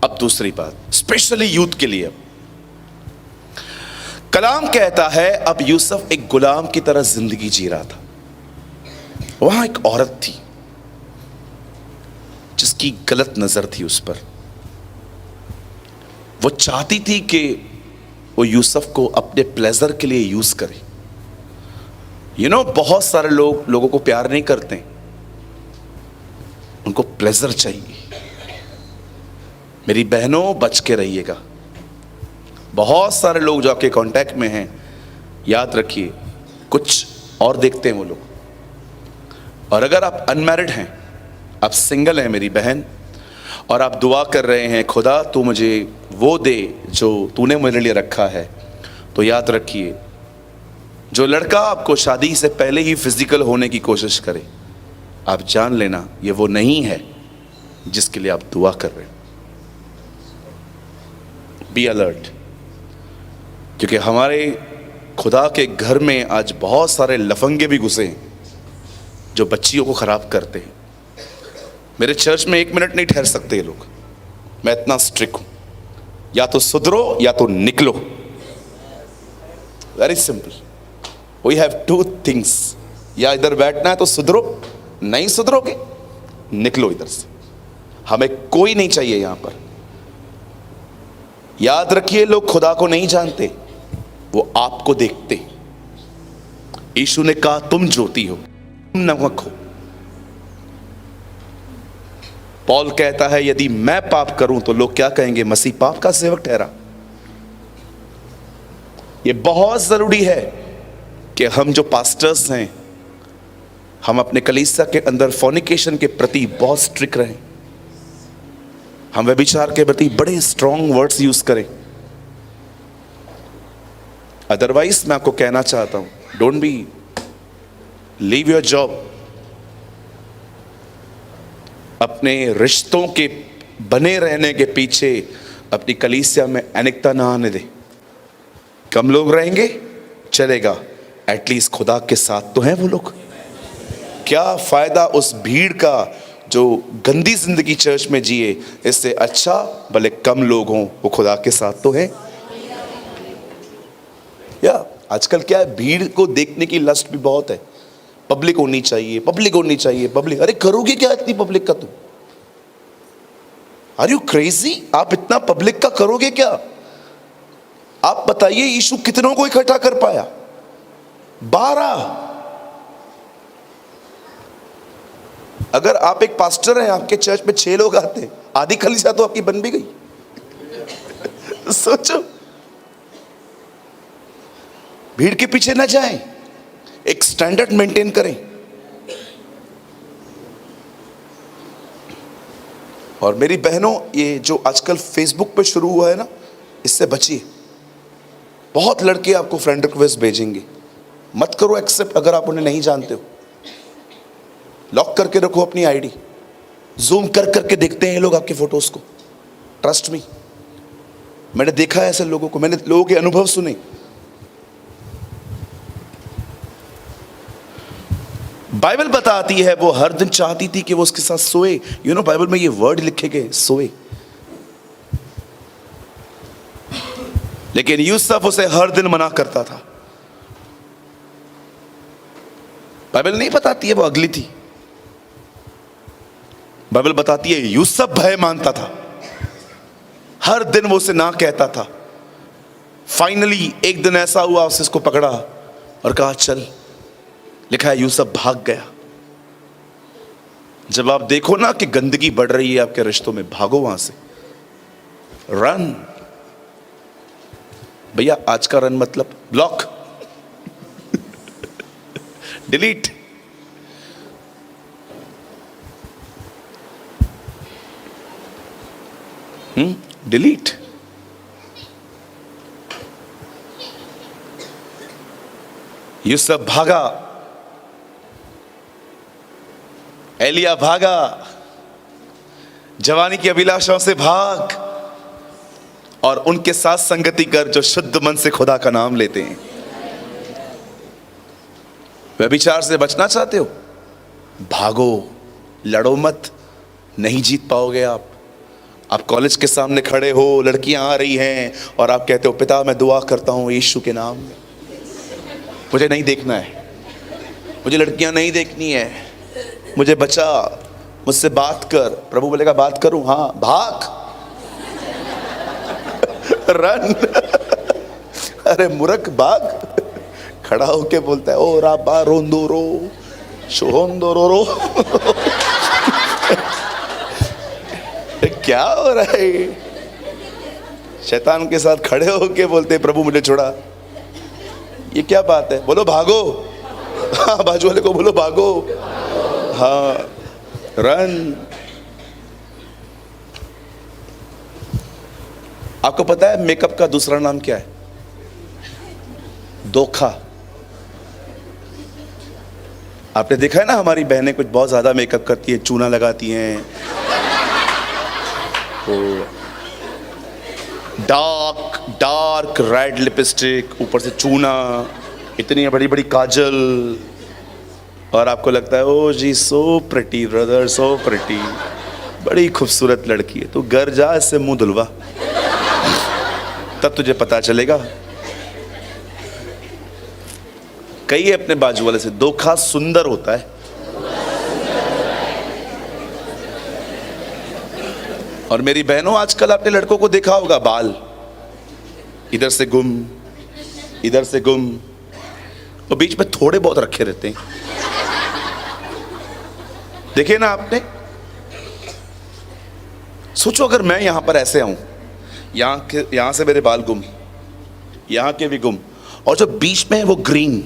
अब दूसरी बात स्पेशली यूथ के लिए। कलाम कहता है अब यूसुफ एक गुलाम की तरह जिंदगी जी रहा था। वहां एक औरत थी जिसकी गलत नजर थी उस पर। वो चाहती थी कि वो यूसुफ को अपने प्लेजर के लिए यूज करे। बहुत सारे लोगों को प्यार नहीं करते, उनको प्लेजर चाहिए। मेरी बहनों, बच के रहिएगा। बहुत सारे लोग जो आपके कांटेक्ट में हैं, याद रखिए कुछ और देखते हैं वो लोग। और अगर आप अनमैरिड हैं, आप सिंगल हैं मेरी बहन, और आप दुआ कर रहे हैं खुदा तू मुझे वो दे जो तूने मेरे लिए रखा है, तो याद रखिए जो लड़का आपको शादी से पहले ही फिजिकल होने की कोशिश करे, आप जान लेना ये वो नहीं है जिसके लिए आप दुआ कर रहे हैं। बी अलर्ट, क्योंकि हमारे खुदा के घर में आज बहुत सारे लफंगे भी घुसे हैं जो बच्चियों को खराब करते हैं। मेरे चर्च में 1 मिनट नहीं ठहर सकते ये लोग, मैं इतना स्ट्रिक्ट हूं। या तो सुधरो या तो निकलो। Very simple, we have 2 things. या इधर बैठना है तो सुधरो, नहीं सुधरोगे निकलो इधर से। हमें कोई नहीं चाहिए यहां पर। याद रखिए लोग खुदा को नहीं जानते, वो आपको देखते। यीशु ने कहा तुम ज्योति हो, तुम नमक हो। पॉल कहता है यदि मैं पाप करूं तो लोग क्या कहेंगे, मसीह पाप का सेवक ठहरा। यह बहुत जरूरी है कि हम जो पास्टर्स हैं, हम अपने कलीसिया के अंदर फॉर्निकेशन के प्रति बहुत स्ट्रिक्ट रहें। हम व्यभिचार के प्रति बड़े स्ट्रॉन्ग वर्ड्स यूज करें। अदरवाइज मैं आपको कहना चाहता हूं, don't be, leave your job. अपने रिश्तों के बने रहने के पीछे अपनी कलीसिया में अनेकता ना आने दे। कम लोग रहेंगे चलेगा, एटलीस्ट खुदा के साथ तो हैं वो लोग। क्या फायदा उस भीड़ का जो गंदी जिंदगी चर्च में जिए, इससे अच्छा भले कम लोग हों वो खुदा के साथ तो हैं। या आजकल क्या है, भीड़ को देखने की लस्ट भी बहुत है। पब्लिक होनी चाहिए, पब्लिक होनी चाहिए, पब्लिक। अरे करोगे क्या इतनी पब्लिक का तुम? Are you crazy? आप इतना पब्लिक का करोगे क्या? आप बताइए यीशु कितनों को इकट्ठा कर पाया? 12। अगर आप एक पास्टर हैं, आपके चर्च में 6 लोग आते, आधी कलीसिया तो आपकी बन भी गई। सोचो, भीड़ के पीछे ना जाएं, एक स्टैंडर्ड मेंटेन करें। और मेरी बहनों, ये जो आजकल फेसबुक पे शुरू हुआ है ना, इससे बचिए। बहुत लड़के आपको फ्रेंड रिक्वेस्ट भेजेंगे, मत करो एक्सेप्ट अगर आप उन्हें नहीं जानते हो। लॉक करके रखो अपनी आईडी, जूम कर करके देखते हैं ये लोग आपके फोटोज को। ट्रस्ट मी, मैंने देखा है ऐसे लोगों को, मैंने लोगों के अनुभव सुने। बाइबल बताती है वो हर दिन चाहती थी कि वो उसके साथ सोए। बाइबल में ये वर्ड लिखे गए, सोए। लेकिन यूसुफ उसे हर दिन मना करता था। बाइबल नहीं बताती है वो अगली थी। बाइबल बताती है यूसुफ भय मानता था, हर दिन वो उसे ना कहता था। फाइनली एक दिन ऐसा हुआ, उसने इसको पकड़ा और कहा चल। लिखा है यूसुफ भाग गया। जब आप देखो ना कि गंदगी बढ़ रही है आपके रिश्तों में, भागो वहां से, रन। भैया आज का रन मतलब ब्लॉक, डिलीट। डिलीट। यूसुफ भागा, एलिया भागा, जवानी की अभिलाषाओं से भाग और उनके साथ संगति कर जो शुद्ध मन से खुदा का नाम लेते हैं। व्यभिचार से बचना चाहते हो, भागो, लड़ो मत, नहीं जीत पाओगे आप। आप कॉलेज के सामने खड़े हो, लड़कियां आ रही हैं और आप कहते हो पिता मैं दुआ करता हूं यीशु के नाम में, मुझे नहीं देखना है, मुझे लड़कियां नहीं देखनी है, मुझे बचा, मुझसे बात कर। प्रभु बोलेगा बात करूं? हाँ, भाग, रन। अरे मूर्ख, भाग। खड़ा होके बोलता है ओ राबा रोंदो रो शोहोंदो रो रो। क्या हो रहा है? शैतान के साथ खड़े होके बोलते प्रभु मुझे छोड़ा, ये क्या बात है? बोलो भागो। हाँ, बाजू वाले को बोलो भागो। हाँ, रन। आपको पता है मेकअप का दूसरा नाम क्या है? धोखा। आपने देखा है ना, हमारी बहनें कुछ बहुत ज्यादा मेकअप करती है, चूना लगाती हैं, डार्क रेड लिपस्टिक, ऊपर से चूना, इतनी बड़ी बड़ी काजल, और आपको लगता है ओ जी so pretty brother, so pretty, बड़ी खूबसूरत लड़की है। तो घर जा, इससे मुंह धुलवा, तब तुझे पता चलेगा। कहिए अपने बाजू वाले से, धोखा सुंदर होता है। और मेरी बहनों, आजकल आपने लड़कों को देखा होगा, बाल इधर से गुम, इधर से गुम, और बीच में थोड़े बहुत रखे रहते हैं। देखिए ना आपने, सोचो अगर मैं यहां पर ऐसे आऊं, यहां से मेरे बाल गुम, यहां के भी गुम, और जो बीच में है वो ग्रीन,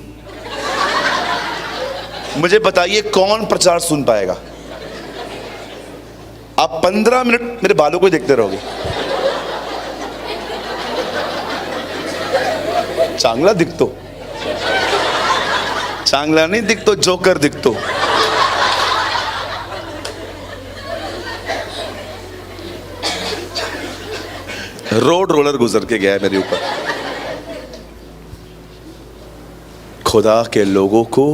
मुझे बताइए कौन प्रचार सुन पाएगा? आप 15 मिनट मेरे बालों को देखते रहोगे। चांगला दिखतो, चांगला नहीं दिखतो, जोकर दिखतो। रोड रोलर गुजर के गया है मेरे ऊपर। खुदा के लोगों को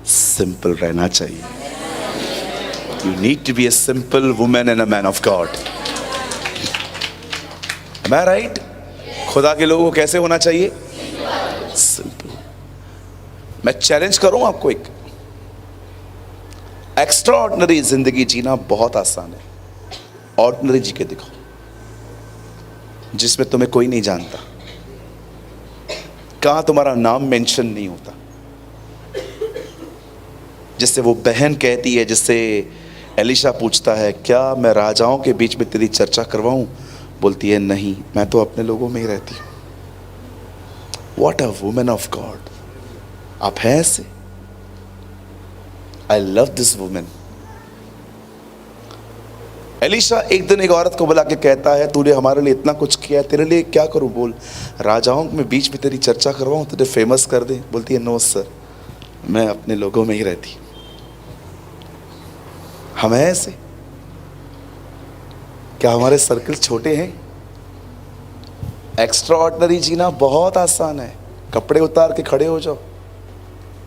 सिंपल रहना चाहिए। You need to be a simple woman and a man of God. Am I right? खुदा के लोगों को कैसे होना चाहिए? सिंपल। मैं चैलेंज करूं आपको, एक एक्स्ट्रा ऑर्डिनरी जिंदगी जीना बहुत आसान है। ऑर्डिनरी जी के दिखाओ, जिसमें तुम्हें कोई नहीं जानता, कहां तुम्हारा नाम मेंशन नहीं होता, जिससे वो बहन कहती है, जिससे एलिशा पूछता है क्या मैं राजाओं के बीच में तेरी चर्चा करवाऊं? बोलती है नहीं, मैं तो अपने लोगों में ही रहती हूं। What a woman of God! आप हैं ऐसे? I love this woman. Elisha एक दिन एक औरत को बुला के कहता है तूने हमारे लिए इतना कुछ किया, तेरे लिए क्या करूं? बोल, राजाओं में बीच में तेरी चर्चा करवाऊं, तुझे फेमस कर दे? बोलती है नो सर, मैं अपने लोगों में ही रहती। हम हैं ऐसे? क्या हमारे सर्कल छोटे हैं? एक्स्ट्रा ऑर्डिनरी जीना बहुत आसान है। कपड़े उतार के खड़े हो जाओ,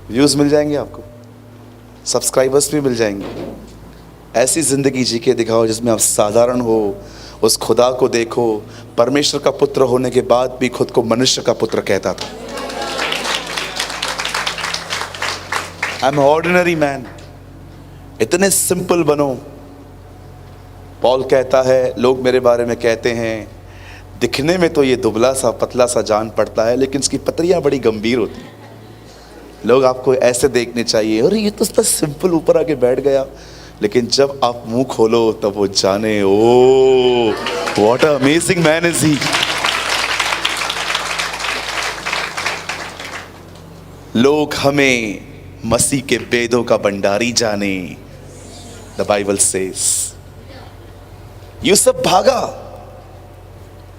व्यूज मिल जाएंगे आपको, सब्सक्राइबर्स भी मिल जाएंगे। ऐसी जिंदगी जी के दिखाओ जिसमें आप साधारण हो, उस खुदा को देखो, परमेश्वर का पुत्र होने के बाद भी खुद को मनुष्य का पुत्र कहता था। I am ordinary man. इतने सिंपल बनो पॉल कहता है, लोग मेरे बारे में कहते हैं दिखने में तो ये दुबला सा पतला सा जान पड़ता है, लेकिन इसकी पतरियां बड़ी गंभीर होती हैं। लोग आपको ऐसे देखने चाहिए, और ये तो बस सिंपल ऊपर आके बैठ गया, लेकिन जब आप मुंह खोलो तब वो जाने, oh what a amazing man is he. लोग हमें मसीह के वेदों का भंडारी जाने। द बाइबल सेज यूसुफ भागा,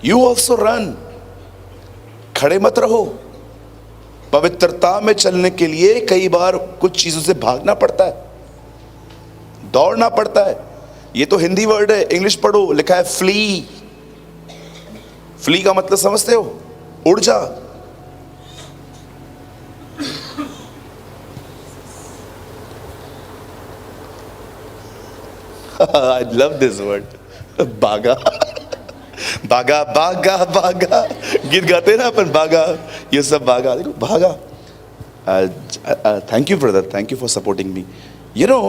यू ऑल्सो रन। खड़े मत रहो। पवित्रता में चलने के लिए कई बार कुछ चीजों से भागना पड़ता है, दौड़ना पड़ता है। ये तो हिंदी वर्ड है, इंग्लिश पढ़ो, लिखा है फ्ली। फ्ली का मतलब समझते हो? उड़ जा। I love this word. भागा भागा भागा भागा, गीत गाते ना अपन, भागा, ये सब भागा। देखो भागा। Thank you brother, thank you for supporting me. You know,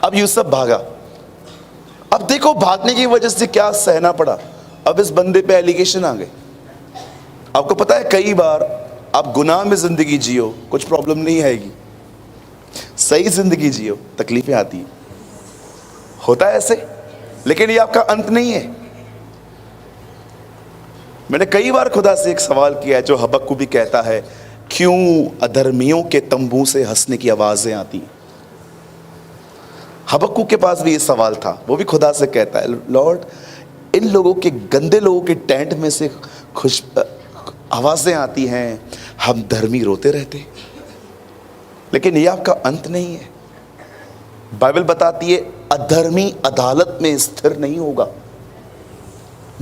अब यूसुफ भागा। अब देखो भागने की वजह से क्या सहना पड़ा। अब इस बंदे पे एलिगेशन आ गए। आपको पता है कई बार आप गुनाह में जिंदगी जियो, कुछ प्रॉब्लम नहीं आएगी। सही जिंदगी जियो, तकलीफें आती है, होता है ऐसे, लेकिन ये आपका अंत नहीं है। मैंने कई बार खुदा से एक सवाल किया है, जो हबक्कू भी कहता है, क्यों अधर्मियों के तंबू से हंसने की आवाजें आती। हबक्कू के पास भी ये सवाल था, वो भी खुदा से कहता है, लॉर्ड, इन लोगों के, गंदे लोगों के टेंट में से खुश आवाजें आती हैं, हम धर्मी रोते रहते, लेकिन ये आपका अंत नहीं है। बाइबल बताती है अधर्मी अदालत में स्थिर नहीं होगा।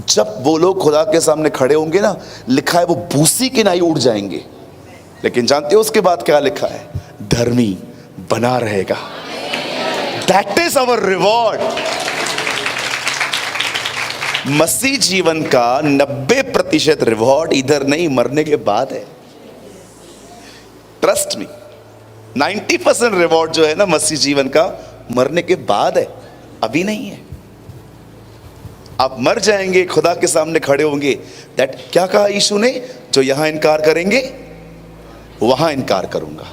जब वो लोग खुदा के सामने खड़े होंगे ना, लिखा है वो भूसी के नाई उड़ जाएंगे, लेकिन जानते हो उसके बाद क्या लिखा है? धर्मी बना रहेगा। That is our reward. मसीह जीवन का 90% रिवॉर्ड इधर नहीं, मरने के बाद है। ट्रस्ट मी, 90% रिवॉर्ड जो है ना मसीह जीवन का, मरने के बाद है, अभी नहीं है। आप मर जाएंगे, खुदा के सामने खड़े होंगे। दैट क्या कहा यीशु ने? जो यहां इनकार करेंगे वहां इनकार करूंगा,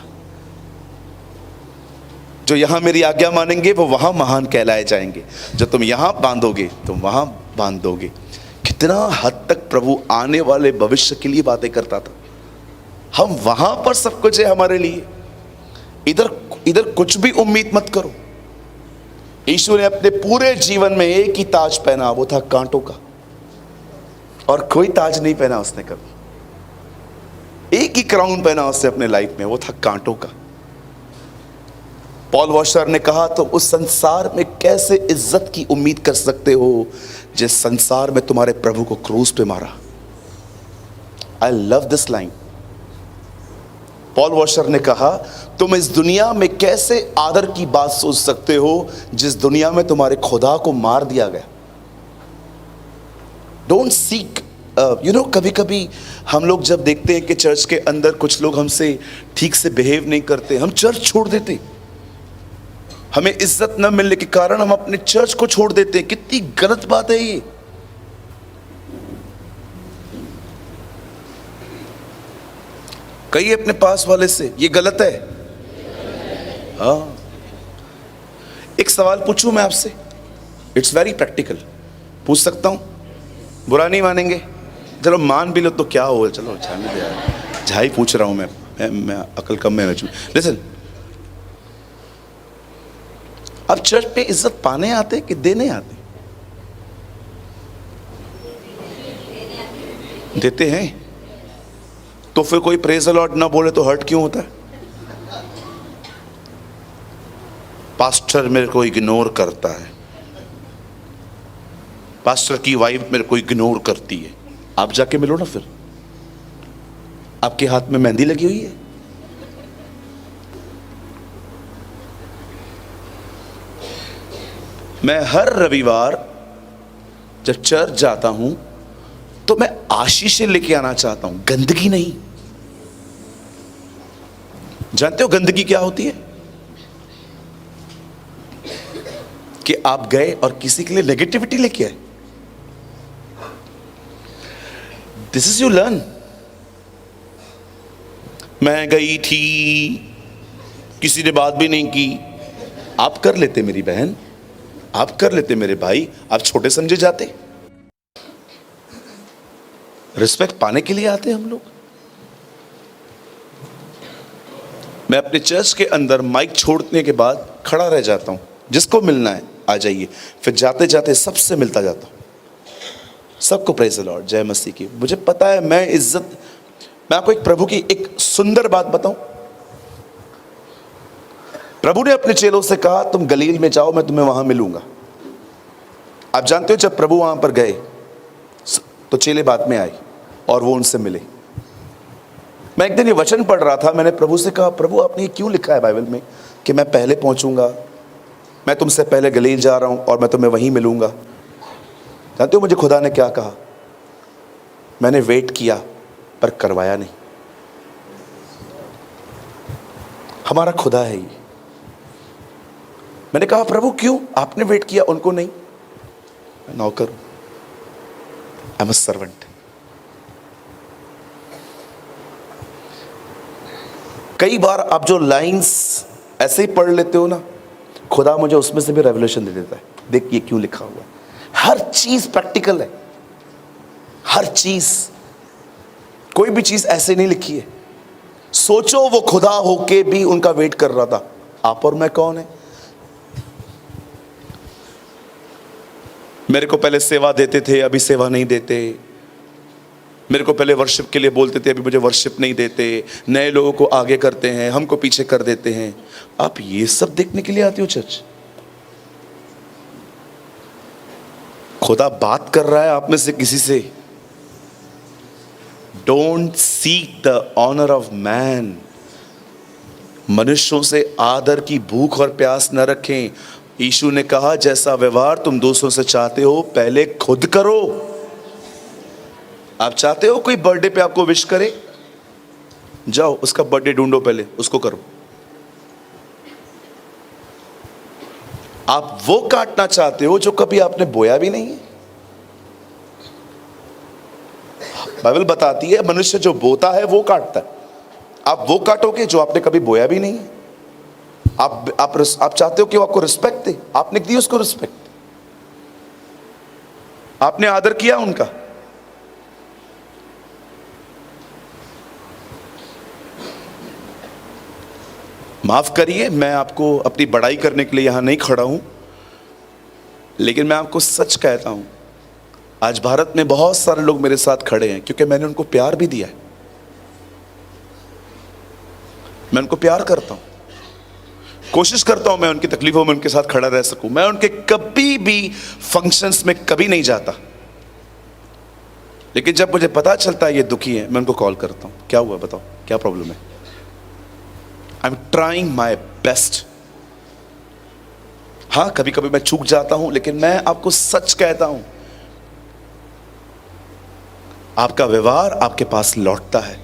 जो यहां मेरी आज्ञा मानेंगे वो वहां महान कहलाए जाएंगे, जो तुम यहां बांधोगे तुम वहां बांध दोगे। कितना हद तक प्रभु आने वाले भविष्य के लिए बातें करता था। हम वहां पर सब कुछ है हमारे लिए, इधर कुछ भी उम्मीद मत करो। यीशु ने अपने पूरे जीवन में एक ही ताज पहना, वो था कांटों का, और कोई ताज नहीं पहना उसने कभी। एक ही क्राउन पहना उसने अपने लाइफ में, वो था कांटों का। पॉल वॉशर ने कहा, तो उस संसार में कैसे इज्जत की उम्मीद कर सकते हो जिस संसार में तुम्हारे प्रभु को क्रूस पे मारा। I love this line. Paul washer ने कहा, तुम इस दुनिया में कैसे आदर की बात सोच सकते हो जिस दुनिया में तुम्हारे खुदा को मार दिया गया। डोंट सीक, यू नो, कभी कभी हम लोग जब देखते हैं कि चर्च के अंदर कुछ लोग हमसे ठीक से बिहेव नहीं करते, हम चर्च छोड़ देते। हमें इज्जत न मिलने के कारण हम अपने चर्च को छोड़ देते हैं। कितनी गलत बात है ये। कहिए अपने पास वाले से, ये गलत है। हाँ, एक सवाल पूछूं मैं आपसे, इट्स वेरी प्रैक्टिकल, पूछ सकता हूं? बुरा नहीं मानेंगे? चलो मान भी लो तो क्या हो, चलो जाने दे यार, झाई पूछ रहा हूं मैं अकल कम में। लिसन, अब चर्च पे इज्जत पाने आते कि देने आते? देते हैं। तो फिर कोई प्रेज द लॉर्ड ना बोले तो हर्ट क्यों होता है? पास्टर मेरे को इग्नोर करता है, पास्टर की वाइफ मेरे को इग्नोर करती है। आप जाके मिलो ना फिर, आपके हाथ में मेहंदी लगी हुई है। मैं हर रविवार जब चर्च जाता हूं तो मैं आशीषें लेके आना चाहता हूं, गंदगी नहीं। जानते हो गंदगी क्या होती है? कि आप गए और किसी के लिए नेगेटिविटी लेके आए। This is you learn. मैं गई थी, किसी ने बात भी नहीं की। आप कर लेते मेरी बहन, आप कर लेते मेरे भाई, आप छोटे समझे जाते। रिस्पेक्ट पाने के लिए आते हम लोग। मैं अपने चर्च के अंदर माइक छोड़ने के बाद खड़ा रह जाता हूं, जिसको मिलना है आ जाइए, फिर जाते जाते सबसे मिलता जाता हूं, सबको प्रेज़ द लॉर्ड, जय मसीह की। मुझे पता है मैं इज्जत, मैं आपको एक प्रभु की एक सुंदर बात बताऊं। प्रभु ने अपने चेलों से कहा तुम गलील में जाओ, मैं तुम्हें वहां मिलूंगा। आप जानते हो जब प्रभु वहां पर गए तो चेले बाद में आए और वो उनसे मिले। मैं एक दिन ये वचन पढ़ रहा था, मैंने प्रभु से कहा प्रभु आपने ये क्यों लिखा है बाइबल में कि मैं पहले पहुंचूंगा, मैं तुमसे पहले गलील जा रहा हूं और मैं तुम्हें वहीं मिलूंगा। जानते हो मुझे खुदा ने क्या कहा? मैंने वेट किया पर करवाया नहीं। हमारा खुदा है ये। मैंने कहा प्रभु क्यों आपने वेट किया उनको नहीं? मैं नौकर हूं, आई एम अ सर्वेंट। कई बार आप जो लाइंस ऐसे ही पढ़ लेते हो ना, खुदा मुझे उसमें से भी रेवलेशन दे देता है। देख ये क्यों लिखा हुआ है। हर चीज प्रैक्टिकल है, हर चीज, कोई भी चीज ऐसे नहीं लिखी है। सोचो वो खुदा होके भी उनका वेट कर रहा था। आप और मैं कौन है? मेरे को पहले सेवा देते थे, अभी सेवा नहीं देते। मेरे को पहले वर्शिप के लिए बोलते थे, अभी मुझे वर्शिप नहीं देते। नए लोगों को आगे करते हैं, हमको पीछे कर देते हैं। आप ये सब देखने के लिए आते हो चर्च? खुदा बात कर रहा है आप में से किसी से। Don't seek the honour of man. मनुष्यों से आदर की भूख और प्यास न रखें। यीशु ने कहा जैसा व्यवहार तुम दूसरों से चाहते हो पहले खुद करो। आप चाहते हो कोई बर्थडे पे आपको विश करे? जाओ उसका बर्थडे ढूंढो, पहले उसको करो। आप वो काटना चाहते हो जो कभी आपने बोया भी नहीं है? बाइबल बताती है मनुष्य जो बोता है वो काटता है। आप वो काटोगे जो आपने कभी बोया भी नहीं है। आप चाहते हो कि वो आपको रिस्पेक्ट दे, आपने दी उसको रिस्पेक्ट, आपने आदर किया उनका। माफ करिए मैं आपको अपनी बड़ाई करने के लिए यहां नहीं खड़ा हूं, लेकिन मैं आपको सच कहता हूं आज भारत में बहुत सारे लोग मेरे साथ खड़े हैं क्योंकि मैंने उनको प्यार भी दिया है। मैं उनको प्यार करता हूं, कोशिश करता हूं मैं उनकी तकलीफों में उनके साथ खड़ा रह सकूं। मैं उनके कभी भी फंक्शंस में कभी नहीं जाता, लेकिन जब मुझे पता चलता है ये दुखी है मैं उनको कॉल करता हूं, क्या हुआ बताओ, क्या प्रॉब्लम है? I am trying my best. हाँ कभी कभी मैं चूक जाता हूं, लेकिन मैं आपको सच कहता हूं आपका व्यवहार आपके पास लौटता है।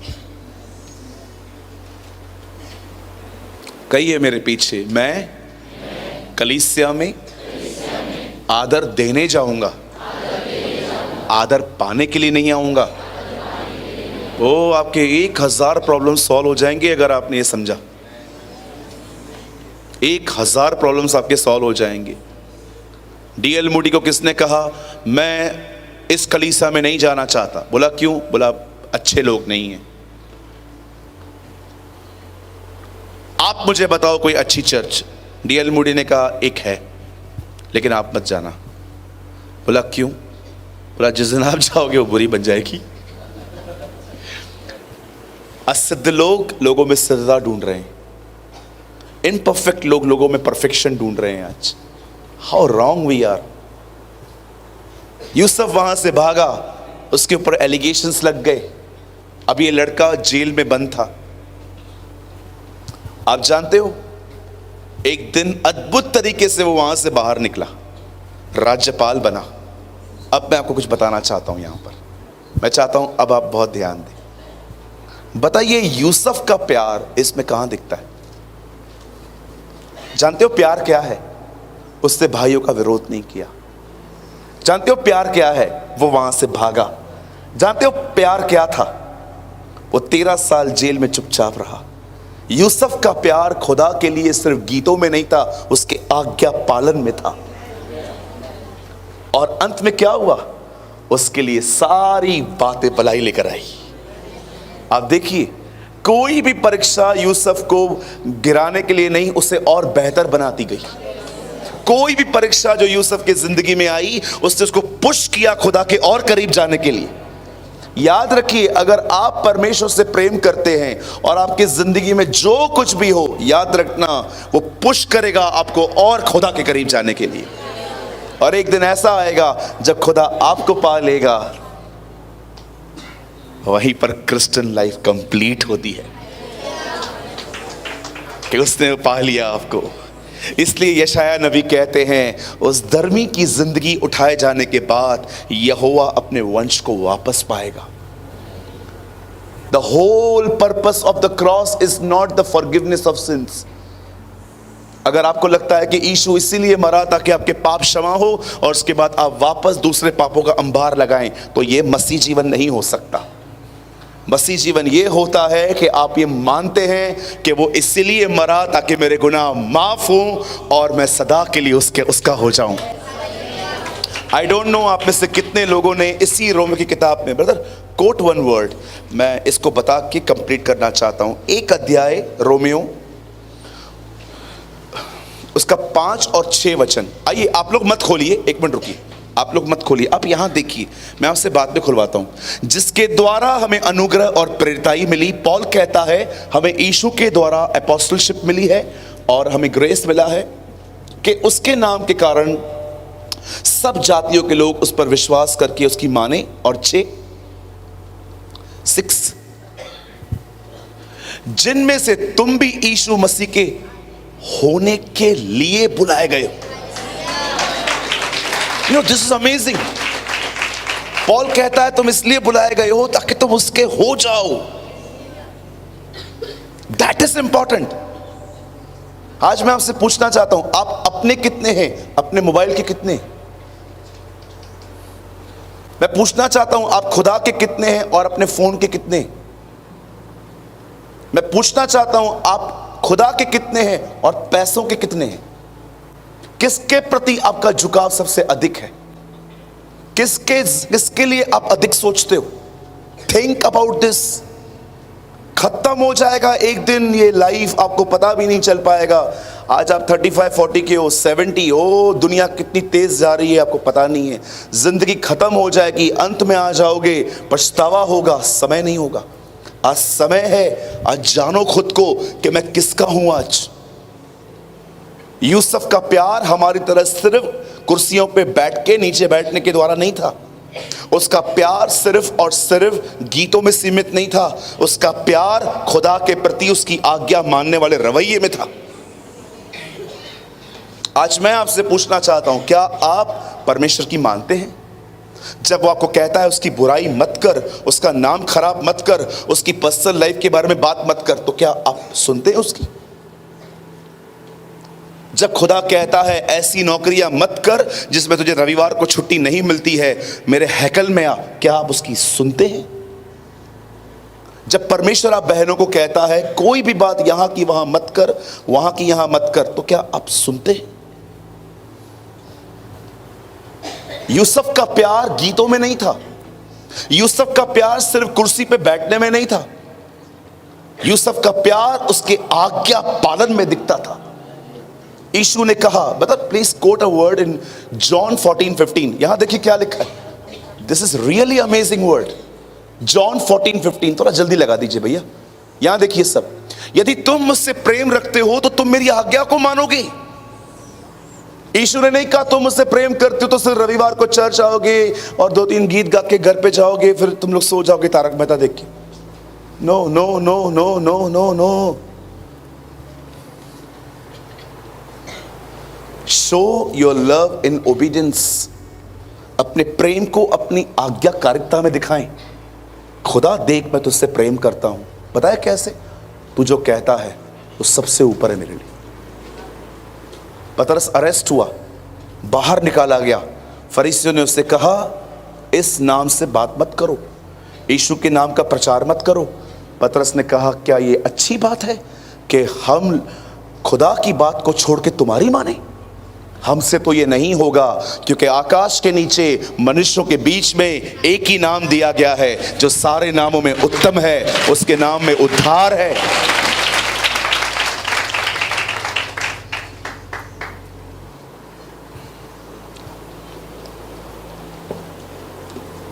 कहिए मेरे पीछे, मैं कलीसिया में आदर देने जाऊंगा, आदर पाने के लिए नहीं आऊंगा। वो आपके 1000 प्रॉब्लम सॉल्व हो जाएंगे अगर आपने ये समझा। 1000 प्रॉब्लम्स आपके सॉल्व हो जाएंगे। डीएल मूडी को किसने कहा मैं इस कलीसिया में नहीं जाना चाहता? बोला क्यों? बोला अच्छे लोग नहीं हैं। आप मुझे बताओ कोई अच्छी चर्च। डीएल मूडी ने कहा एक है, लेकिन आप मत जाना। बोला क्यों? बोला जिस दिन आप जाओगे वो बुरी बन जाएगी। असिद्ध लोग लोगों में सिद्धता ढूंढ रहे हैं, इनपरफेक्ट लोग लोगों में परफेक्शन ढूंढ रहे हैं। आज how wrong we are. Yusuf वहां से भागा, उसके ऊपर एलिगेशंस लग गए। अब ये लड़का जेल में बंद था। आप जानते हो एक दिन अद्भुत तरीके से वो वहां से बाहर निकला, राज्यपाल बना। अब मैं आपको कुछ बताना चाहता हूं यहां पर। मैं चाहता हूं अब आप बहुत ध्यान दें। बताइए यूसुफ का प्यार इसमें कहां दिखता है? जानते हो प्यार क्या है? उसने भाइयों का विरोध नहीं किया। जानते हो प्यार क्या है? वो वहां से भागा। जानते हो प्यार क्या था? वो 13 साल जेल में चुपचाप रहा। यूसुफ का प्यार खुदा के लिए सिर्फ गीतों में नहीं था, उसके आज्ञा पालन में था। और अंत में क्या हुआ? उसके लिए सारी बातें भलाई लेकर आई। आप देखिए, कोई भी परीक्षा यूसुफ को गिराने के लिए नहीं, उसे और बेहतर बनाती गई। कोई भी परीक्षा जो यूसुफ की जिंदगी में आई, उसने उसको पुश किया खुदा के और करीब जाने के लिए। याद रखिए, अगर आप परमेश्वर से प्रेम करते हैं और आपकी जिंदगी में जो कुछ भी हो, याद रखना वो पुश करेगा आपको और खुदा के करीब जाने के लिए। और एक दिन ऐसा आएगा जब खुदा आपको पा लेगा, वहीं पर क्रिश्चियन लाइफ कंप्लीट होती है कि उसने पा लिया आपको। इसलिए यशाया नबी कहते हैं, उस धर्मी की जिंदगी उठाए जाने के बाद यहोवा अपने वंश को वापस पाएगा। The whole purpose of the cross is not the forgiveness of sins. अगर आपको लगता है कि यीशु इसीलिए मरा ताकि आपके पाप क्षमा हो और उसके बाद आप वापस दूसरे पापों का अंबार लगाएं, तो यह मसीह जीवन नहीं हो सकता। मसीह जीवन ये होता है कि आप ये मानते हैं कि वो इसीलिए मरा ताकि मेरे गुनाह माफ हों और मैं सदा के लिए उसका हो जाऊं। आई डोंट नो आप में से कितने लोगों ने इसी रोमियो की किताब में, ब्रदर कोट वन वर्ड, मैं इसको बता के कंप्लीट करना चाहता हूं। 1 अध्याय रोमियो, उसका 5 और 6 वचन। आइए, आप लोग मत खोलिए, 1 मिनट रुकिए, आप लोग मत खोलिए, आप यहां देखिए, मैं आपसे बाद में खुलवाता हूं। जिसके द्वारा हमें अनुग्रह और प्रेरिताई मिली, पॉल कहता है हमें यीशु के द्वारा अपोस्टलशिप मिली है और हमें ग्रेस मिला है कि उसके नाम के कारण सब जातियों के लोग उस पर विश्वास करके उसकी माने। और 6 जिनमें से तुम भी यीशु मसीह के होने के लिए बुलाए गए हो। You know, this is amazing. Paul कहता है तुम इसलिए बुलाए गए हो ताकि तुम उसके हो जाओ। That is important. आज मैं आपसे पूछना चाहता हूं, आप अपने कितने हैं? अपने मोबाइल के कितने? मैं पूछना चाहता हूं, आप खुदा के कितने हैं और अपने फोन के कितने? मैं पूछना चाहता हूं, आप खुदा के कितने हैं और पैसों के कितने हैं? किसके प्रति आपका झुकाव सबसे अधिक है? किसके लिए आप अधिक सोचते हो? Think about this. खत्म हो जाएगा एक दिन ये लाइफ, आपको पता भी नहीं चल पाएगा। आज आप 35-40 के हो, 70 हो, दुनिया कितनी तेज जा रही है आपको पता नहीं है। जिंदगी खत्म हो जाएगी, अंत में आ जाओगे, पछतावा होगा, समय नहीं होगा। आज समय है, आज जानो खुद को कि मैं किसका हूं। आज यूसुफ का प्यार हमारी तरह सिर्फ कुर्सियों पे बैठ के नीचे बैठने के द्वारा नहीं था। उसका प्यार सिर्फ और सिर्फ गीतों में सीमित नहीं था। उसका प्यार खुदा के प्रति उसकी आज्ञा मानने वाले रवैये में था। आज मैं आपसे पूछना चाहता हूं, क्या आप परमेश्वर की मानते हैं? जब वो आपको कहता है उसकी बुराई मत कर, उसका नाम खराब मत कर, उसकी पर्सनल लाइफ के बारे में बात मत कर, तो क्या आप सुनते हैं उसकी? जब खुदा कहता है ऐसी नौकरियां मत कर जिसमें तुझे रविवार को छुट्टी नहीं मिलती है, मेरे हैकल में आ, क्या आप उसकी सुनते हैं? जब परमेश्वर आप बहनों को कहता है कोई भी बात यहां की वहां मत कर, वहां की यहां मत कर, तो क्या आप सुनते हैं? यूसुफ का प्यार गीतों में नहीं था। यूसुफ का प्यार सिर्फ कुर्सी पे बैठने में नहीं था। यूसुफ का प्यार उसके आज्ञा पालन में दिखता था। यीशु ने कहा, मतलब please quote a word in John 14:15। यहां देखिए क्या लिखा है। This is really amazing word. John 14:15, थोड़ा जल्दी लगा दीजिए भैया। यहां देखिए सब, यदि तुम मुझसे प्रेम रखते हो तो तुम मेरी आज्ञा को मानोगे। यीशु ने नहीं कहा तुम मुझसे प्रेम करते हो तो सिर्फ रविवार को चर्च आओगे और 2-3 गीत गा के घर पे जाओगे, फिर तुम लोग सो जाओगे तारक मेहता देख के। No no no no no no no. Show your love in obedience. अपने प्रेम को अपनी आज्ञाकारिता में दिखाएं। खुदा देख मैं तुझसे प्रेम करता हूं। पता है कैसे? तू जो कहता है वो सबसे ऊपर है मेरे लिए। पतरस अरेस्ट हुआ, बाहर निकाला गया। फरीसियों ने उससे कहा, इस नाम से बात मत करो, यीशु के नाम का प्रचार मत करो। पतरस ने कहा, क्या ये अच्छी बात है कि हम खुदा की बात को छोड़ के तुम्हारी माने? हमसे तो ये नहीं होगा, क्योंकि आकाश के नीचे मनुष्यों के बीच में एक ही नाम दिया गया है जो सारे नामों में उत्तम है, उसके नाम में उद्धार है।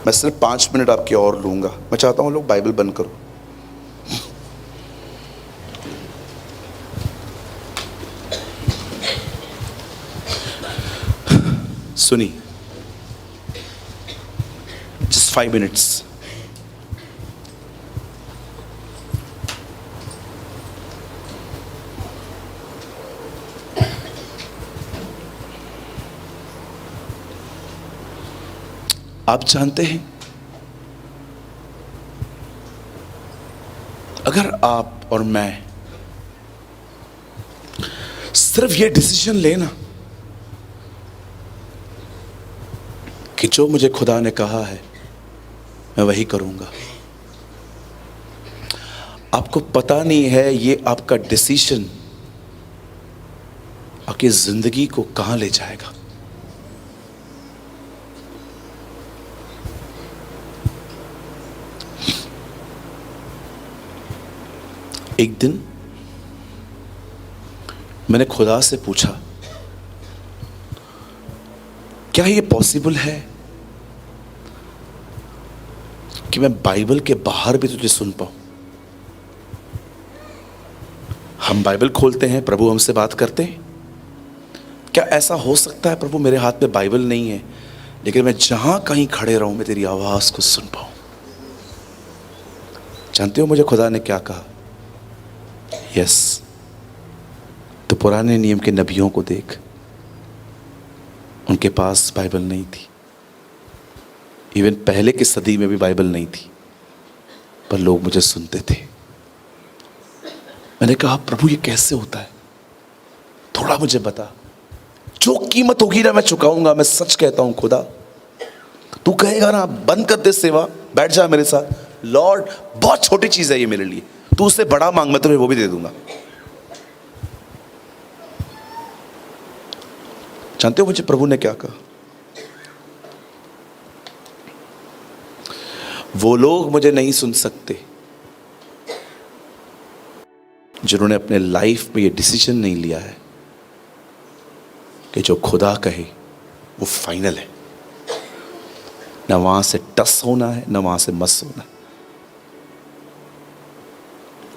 मैं सिर्फ 5 मिनट आपके और लूंगा। मैं चाहता हूं लोग बाइबल बंद करो। सुनी, जस्ट 5 मिनट्स। आप जानते हैं, अगर आप और मैं सिर्फ ये डिसीजन लेना कि जो मुझे खुदा ने कहा है मैं वही करूंगा, आपको पता नहीं है ये आपका डिसीजन आपकी जिंदगी को कहां ले जाएगा। एक दिन मैंने खुदा से पूछा, क्या ये पॉसिबल है कि मैं बाइबल के बाहर भी तुझे सुन पाऊं? हम बाइबल खोलते हैं, प्रभु हमसे बात करते हैं। क्या ऐसा हो सकता है प्रभु मेरे हाथ में बाइबल नहीं है, लेकिन मैं जहां कहीं खड़े रहूं मैं तेरी आवाज को सुन पाऊं? जानते हो मुझे खुदा ने क्या कहा? यस, तो पुराने नियम के नबियों को देख, उनके पास बाइबल नहीं थी। इवन पहले की सदी में भी बाइबल नहीं थी, पर लोग मुझे सुनते थे। मैंने कहा, प्रभु ये कैसे होता है? थोड़ा मुझे बता। जो कीमत होगी ना मैं चुकाऊंगा। मैं सच कहता हूं खुदा, तू कहेगा ना बंद कर दे सेवा, बैठ जा मेरे साथ। लॉर्ड, बहुत छोटी चीज है ये मेरे लिए, तू उससे बड़ा मांग, मैं तुम्हें वो भी दे दूंगा। जानते हो मुझे प्रभु ने क्या कहा? वो लोग मुझे नहीं सुन सकते जिन्होंने अपने लाइफ में ये डिसीजन नहीं लिया है कि जो खुदा कहे वो फाइनल है, ना वहां से टस होना है, ना वहां से मस होना है।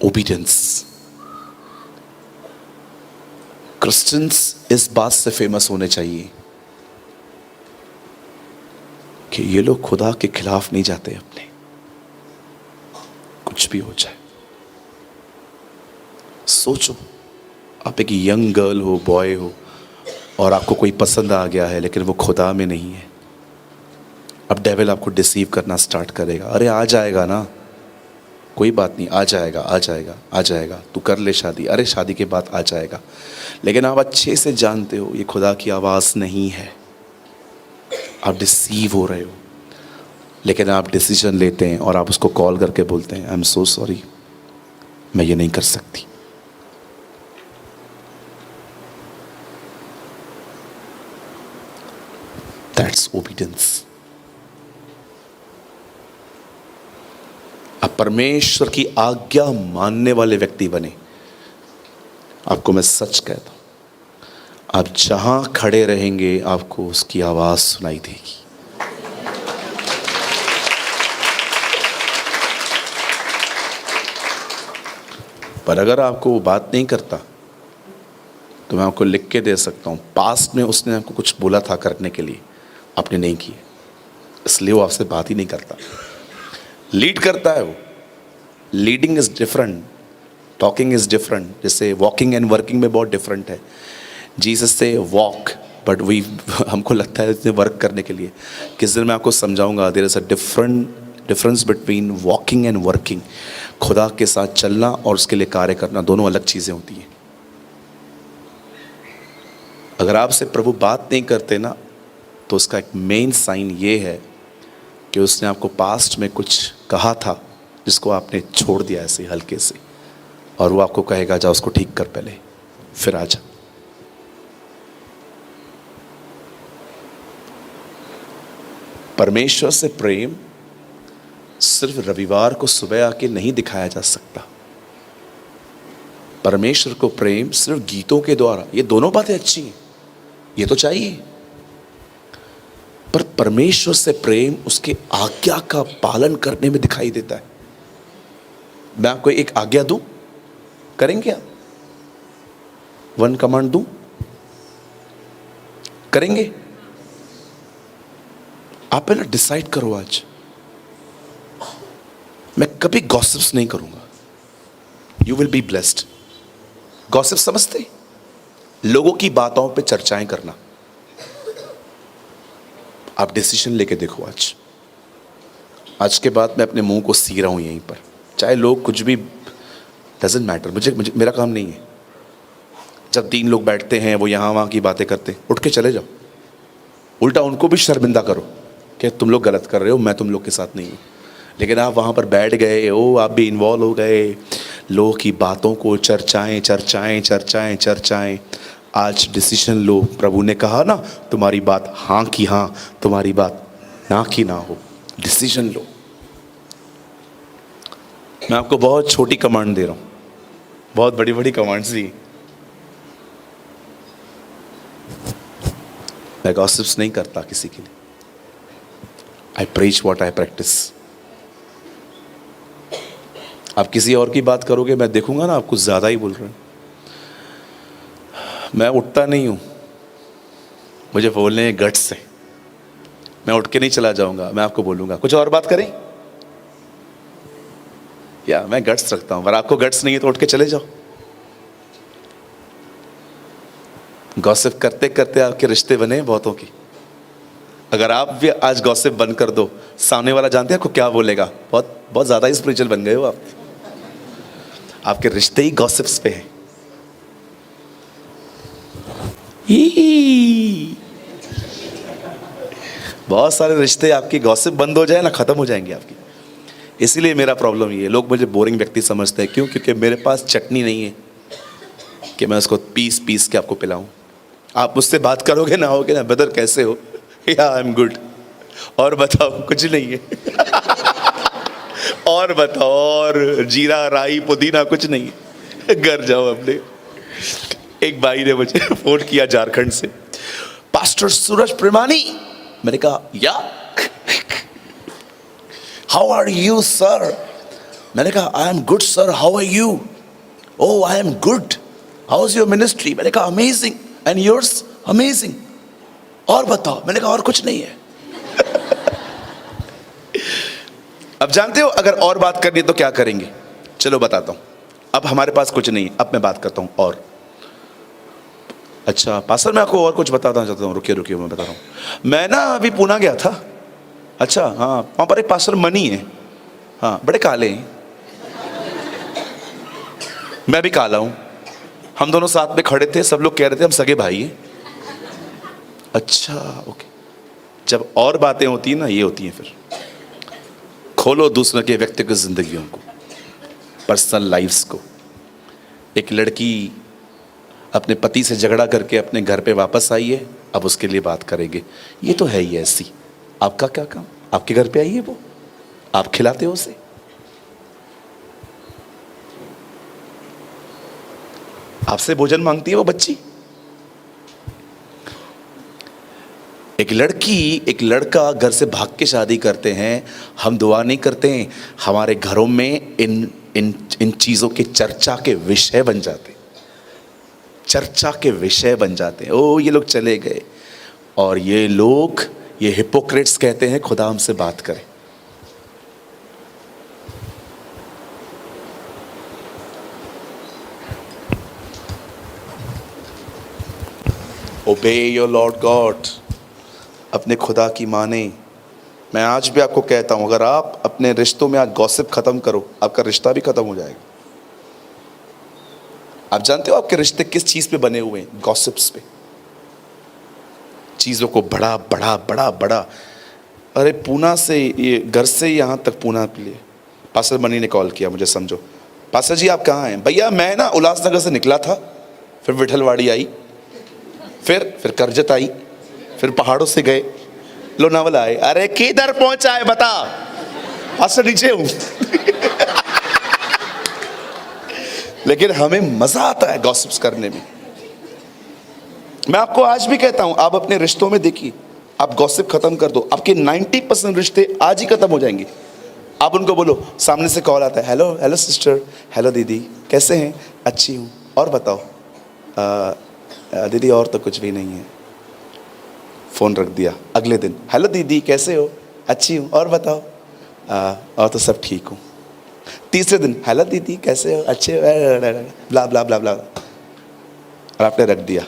ओबीडियंस। क्रिश्चियंस इस बात से फेमस होने चाहिए कि ये लोग खुदा के खिलाफ नहीं जाते अपने, कुछ भी हो जाए। सोचो, आप एक यंग गर्ल हो, बॉय हो, और आपको कोई पसंद आ गया है लेकिन वो खुदा में नहीं है। अब डेविल आपको डिसीव करना स्टार्ट करेगा। अरे आ जाएगा ना, कोई बात नहीं, आ जाएगा, आ जाएगा, आ जाएगा, तू कर ले शादी, अरे शादी के बाद आ जाएगा। लेकिन आप अच्छे से जानते हो ये खुदा की आवाज़ नहीं है, आप डिसीव हो रहे हो। लेकिन आप डिसीजन लेते हैं और आप उसको कॉल करके बोलते हैं, आई एम सो सॉरी, मैं ये नहीं कर सकती। That's obedience. आप परमेश्वर की आज्ञा मानने वाले व्यक्ति बने। आपको मैं सच कहता हूं, आप जहां खड़े रहेंगे आपको उसकी आवाज सुनाई देगी। पर अगर आपको वो बात नहीं करता तो मैं आपको लिख के दे सकता हूं, पास्ट में उसने आपको कुछ बोला था करने के लिए, आपने नहीं किए, इसलिए वो आपसे बात ही नहीं करता। लीड करता है वो, leading is different, talking is different. जैसे वॉकिंग एंड वर्किंग में बहुत डिफरेंट है। जीसस से वॉक, बट वी हमको लगता है इसने वर्क करने के लिए। किस दिन मैं आपको समझाऊंगा, there is a difference between walking and working. खुदा के साथ चलना और उसके लिए कार्य करना दोनों अलग चीज़ें होती हैं। अगर आपसे प्रभु बात नहीं करते ना, तो उसका एक मेन साइन ये है कि उसने आपको पास्ट में कुछ कहा था जिसको आपने छोड़ दिया ऐसे हल्के से, और वो आपको कहेगा जा उसको ठीक कर पहले, फिर आ जा। परमेश्वर से प्रेम सिर्फ रविवार को सुबह आके नहीं दिखाया जा सकता। परमेश्वर को प्रेम सिर्फ गीतों के द्वारा, ये दोनों बातें अच्छी हैं, ये तो चाहिए, पर परमेश्वर से प्रेम उसके आज्ञा का पालन करने में दिखाई देता है। मैं आपको एक आज्ञा दूं, करेंगे आप? वन कमांड दूं, करेंगे? आप पहले डिसाइड करो आज, मैं कभी गॉसिप्स नहीं करूंगा। You will be blessed. Gossip समझते? लोगों की बातों पे चर्चाएं करना। आप डिसीजन लेके देखो आज के बाद मैं अपने मुंह को सी रहा हूं यहीं पर, चाहे लोग कुछ भी, डजेंट मैटर, मुझे मेरा काम नहीं है। जब 3 लोग बैठते हैं, वो यहां वहां की बातें करते, उठ के चले जाओ। उल्टा उनको भी शर्मिंदा करो कि तुम लोग गलत कर रहे हो, मैं तुम लोग के साथ नहीं हूं। लेकिन आप वहां पर बैठ गए हो, आप भी इन्वॉल्व हो गए, लोगों की बातों को चर्चाएं चर्चाएं चर्चाएं चर्चाएं। आज डिसीजन लो। प्रभु ने कहा ना, तुम्हारी बात हाँ की हाँ, तुम्हारी बात ना की ना हो। डिसीजन लो। मैं आपको बहुत छोटी कमांड दे रहा हूं, बहुत बड़ी बड़ी कमांड्स दी। मैं गॉसिप्स नहीं करता किसी के लिए। आई प्रीच व्हाट आई प्रैक्टिस। आप किसी और की बात करोगे, मैं देखूंगा ना आप कुछ ज्यादा ही बोल रहे हैं। मैं उठता नहीं हूं, मुझे बोलने हैं गट्स से। मैं उठ के नहीं चला जाऊंगा, मैं आपको बोलूंगा कुछ और बात करें, या मैं गट्स रखता हूं। अगर आपको गट्स नहीं है तो उठ के चले जाओ। गॉसिप करते करते आपके रिश्ते बने बहुतों की। अगर आप भी आज गॉसिप बंद कर दो, सामने वाला जानते हैं आपको क्या बोलेगा? बहुत बहुत ज्यादा ही स्पिरिचुअल बन गए हो आप। आपके रिश्ते ही गॉसिप्स पे हैं। बहुत सारे रिश्ते आपकी गॉसिप बंद हो जाए ना, खत्म हो जाएंगे आपकी। इसीलिए मेरा प्रॉब्लम ये है, लोग मुझे बोरिंग व्यक्ति समझते हैं। क्यों? क्योंकि मेरे पास चटनी नहीं है कि मैं उसको पीस पीस के आपको पिलाऊं। आप मुझसे बात करोगे ना, होगे ना, ब्रदर कैसे हो? या आई एम गुड। और बताओ? कुछ नहीं है। और बताओ? और जीरा राई पुदीना कुछ नहीं है। घर जाओ अपने। एक भाई ने मुझे फोन किया झारखंड से, पास्टर सूरज प्रेमानी। मैंने कहा या, हाउ आर यू सर? मैंने कहा I am good sir, how are you? Oh I am good, how is your ministry? मैंने कहा अमेजिंग, एंड योर्स? अमेजिंग। और बताओ? मैंने कहा और कुछ नहीं है। अब जानते हो अगर और बात करनी है तो क्या करेंगे? चलो बताता हूं। अब हमारे पास कुछ नहीं, अब मैं बात करता हूं और। अच्छा पास्टर, मैं आपको और कुछ बताना चाहता हूं। रुकिए रुकिए, मैं बता रहा हूं। मैं ना अभी पूना गया था। अच्छा हाँ, वहां पर एक पास्टर मनी है, हाँ बड़े काले हैं। मैं भी काला हूं। हम दोनों साथ में खड़े थे, सब लोग कह रहे थे हम सगे भाई हैं। अच्छा ओके। जब और बातें होती हैं ना, ये होती हैं फिर। खोलो दूसरों के व्यक्तिगत जिंदगियों को, पर्सनल लाइफ्स को। एक लड़की अपने पति से झगड़ा करके अपने घर पे वापस आई है, अब उसके लिए बात करेंगे। ये तो है ही ऐसी। आपका क्या काम? आपके घर पे आई है वो, आप खिलाते हो उसे। आपसे भोजन मांगती है वो बच्ची। एक लड़की एक लड़का घर से भाग के शादी करते हैं, हम दुआ नहीं करते हैं, हमारे घरों में इन चीज़ों के चर्चा के विषय बन जाते, चर्चा के विषय बन जाते हैं। ओ ये लोग चले गए, और ये लोग, ये हिपोक्रेट्स कहते हैं खुदा हमसे बात करे। ओबे योर लॉर्ड गॉड, अपने खुदा की माने। मैं आज भी आपको कहता हूं, अगर आप अपने रिश्तों में आज गॉसिप खत्म करो, आपका रिश्ता भी खत्म हो जाएगा। आप जानते हो आपके रिश्ते किस चीज पे बने हुए हैं? गॉसिप्स पे। चीज़ों को बड़ा बड़ा बड़ा बड़ा। अरे पूना से, ये घर से यहाँ तक पूना के लिए पास्टर मनी ने कॉल किया मुझे, समझो पास्टर जी आप कहाँ हैं? भैया मैं ना उल्लासनगर से निकला था, फिर विठलवाड़ी आई, फिर करजत आई, फिर पहाड़ों से गए लोनावला आए। अरे किधर पहुंचा है बता? पास्टर नीचे हूं। लेकिन हमें मजा आता है गॉसिप्स करने में। मैं आपको आज भी कहता हूं, आप अपने रिश्तों में देखिए, आप गॉसिप खत्म कर दो, आपके 90% रिश्ते आज ही खत्म हो जाएंगे। आप उनको बोलो, सामने से कॉल आता है, हेलो हेलो सिस्टर, हेलो दीदी कैसे हैं? अच्छी हूँ, और बताओ? दीदी और तो कुछ भी नहीं है। फ़ोन रख दिया। अगले दिन, हेलो दीदी कैसे हो? अच्छी हूँ, और बताओ? और तो सब ठीक हूँ। तीसरे दिन, हेलो दीदी कैसे हो? अच्छे हो, ब्ला ब्ला ब्ला ब्ला, और आपने रख दिया।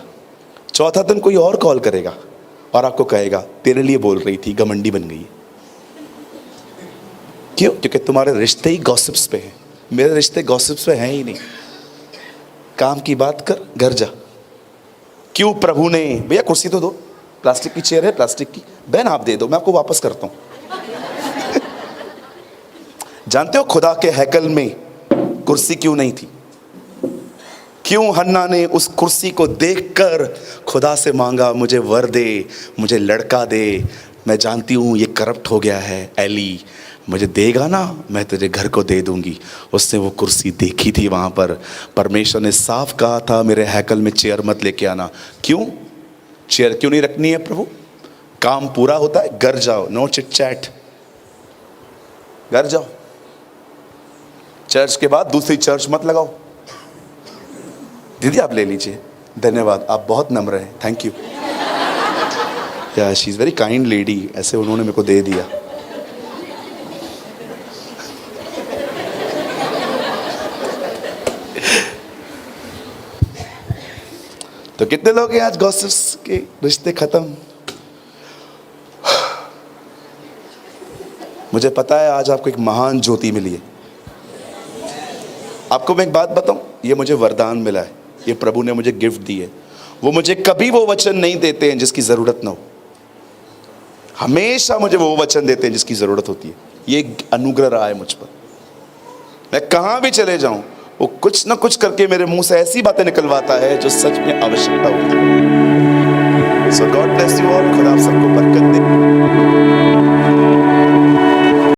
चौथा दिन कोई और कॉल करेगा और आपको कहेगा तेरे लिए बोल रही थी, घमंडी बन गई। क्यों? क्योंकि तुम्हारे रिश्ते ही गॉसिप्स पे हैं। मेरे रिश्ते गॉसिप्स पे हैं ही नहीं। काम की बात कर, घर जा। क्यों प्रभु ने, भैया कुर्सी तो दो, प्लास्टिक की चेयर है, प्लास्टिक की। बहन आप दे दो, मैं आपको वापस करता हूं। जानते हो खुदा के हैकल में कुर्सी क्यों नहीं थी? क्यों हन्ना ने उस कुर्सी को देखकर खुदा से मांगा, मुझे वर दे, मुझे लड़का दे, मैं जानती हूँ ये करप्ट हो गया है, एली मुझे देगा ना, मैं तुझे घर को दे दूंगी। उसने वो कुर्सी देखी थी वहाँ पर। परमेश्वर ने साफ कहा था मेरे हैकल में चेयर मत लेके आना। क्यों चेयर क्यों नहीं रखनी है प्रभु? काम पूरा होता है, घर जाओ, नो चिट चैट, घर जाओ। चर्च के बाद दूसरी चर्च मत लगाओ। दीदी आप ले लीजिए, धन्यवाद, आप बहुत नम्र हैं, थैंक यू। या she is very kind lady, ऐसे उन्होंने मेरे को दे दिया। तो कितने लोग हैं आज गॉसिप्स के रिश्ते खत्म? मुझे पता है आज आपको एक महान ज्योति मिली है। आपको मैं एक बात बताऊं, ये मुझे वरदान मिला है, ये प्रभु ने मुझे गिफ्ट दी है। वो मुझे कभी वो वचन नहीं देते हैं जिसकी जरूरत ना हो, हमेशा मुझे वो वचन देते हैं जिसकी जरूरत होती है। ये एक अनुग्रह रहा है मुझ पर। मैं कहां भी चले जाऊं, वो कुछ ना कुछ करके मेरे मुंह से ऐसी बातें निकलवाता है जो सच में आवश्यकता होती है। सो गॉड ब्लेस यू ऑल, खुदा आप सबको बरकत दे।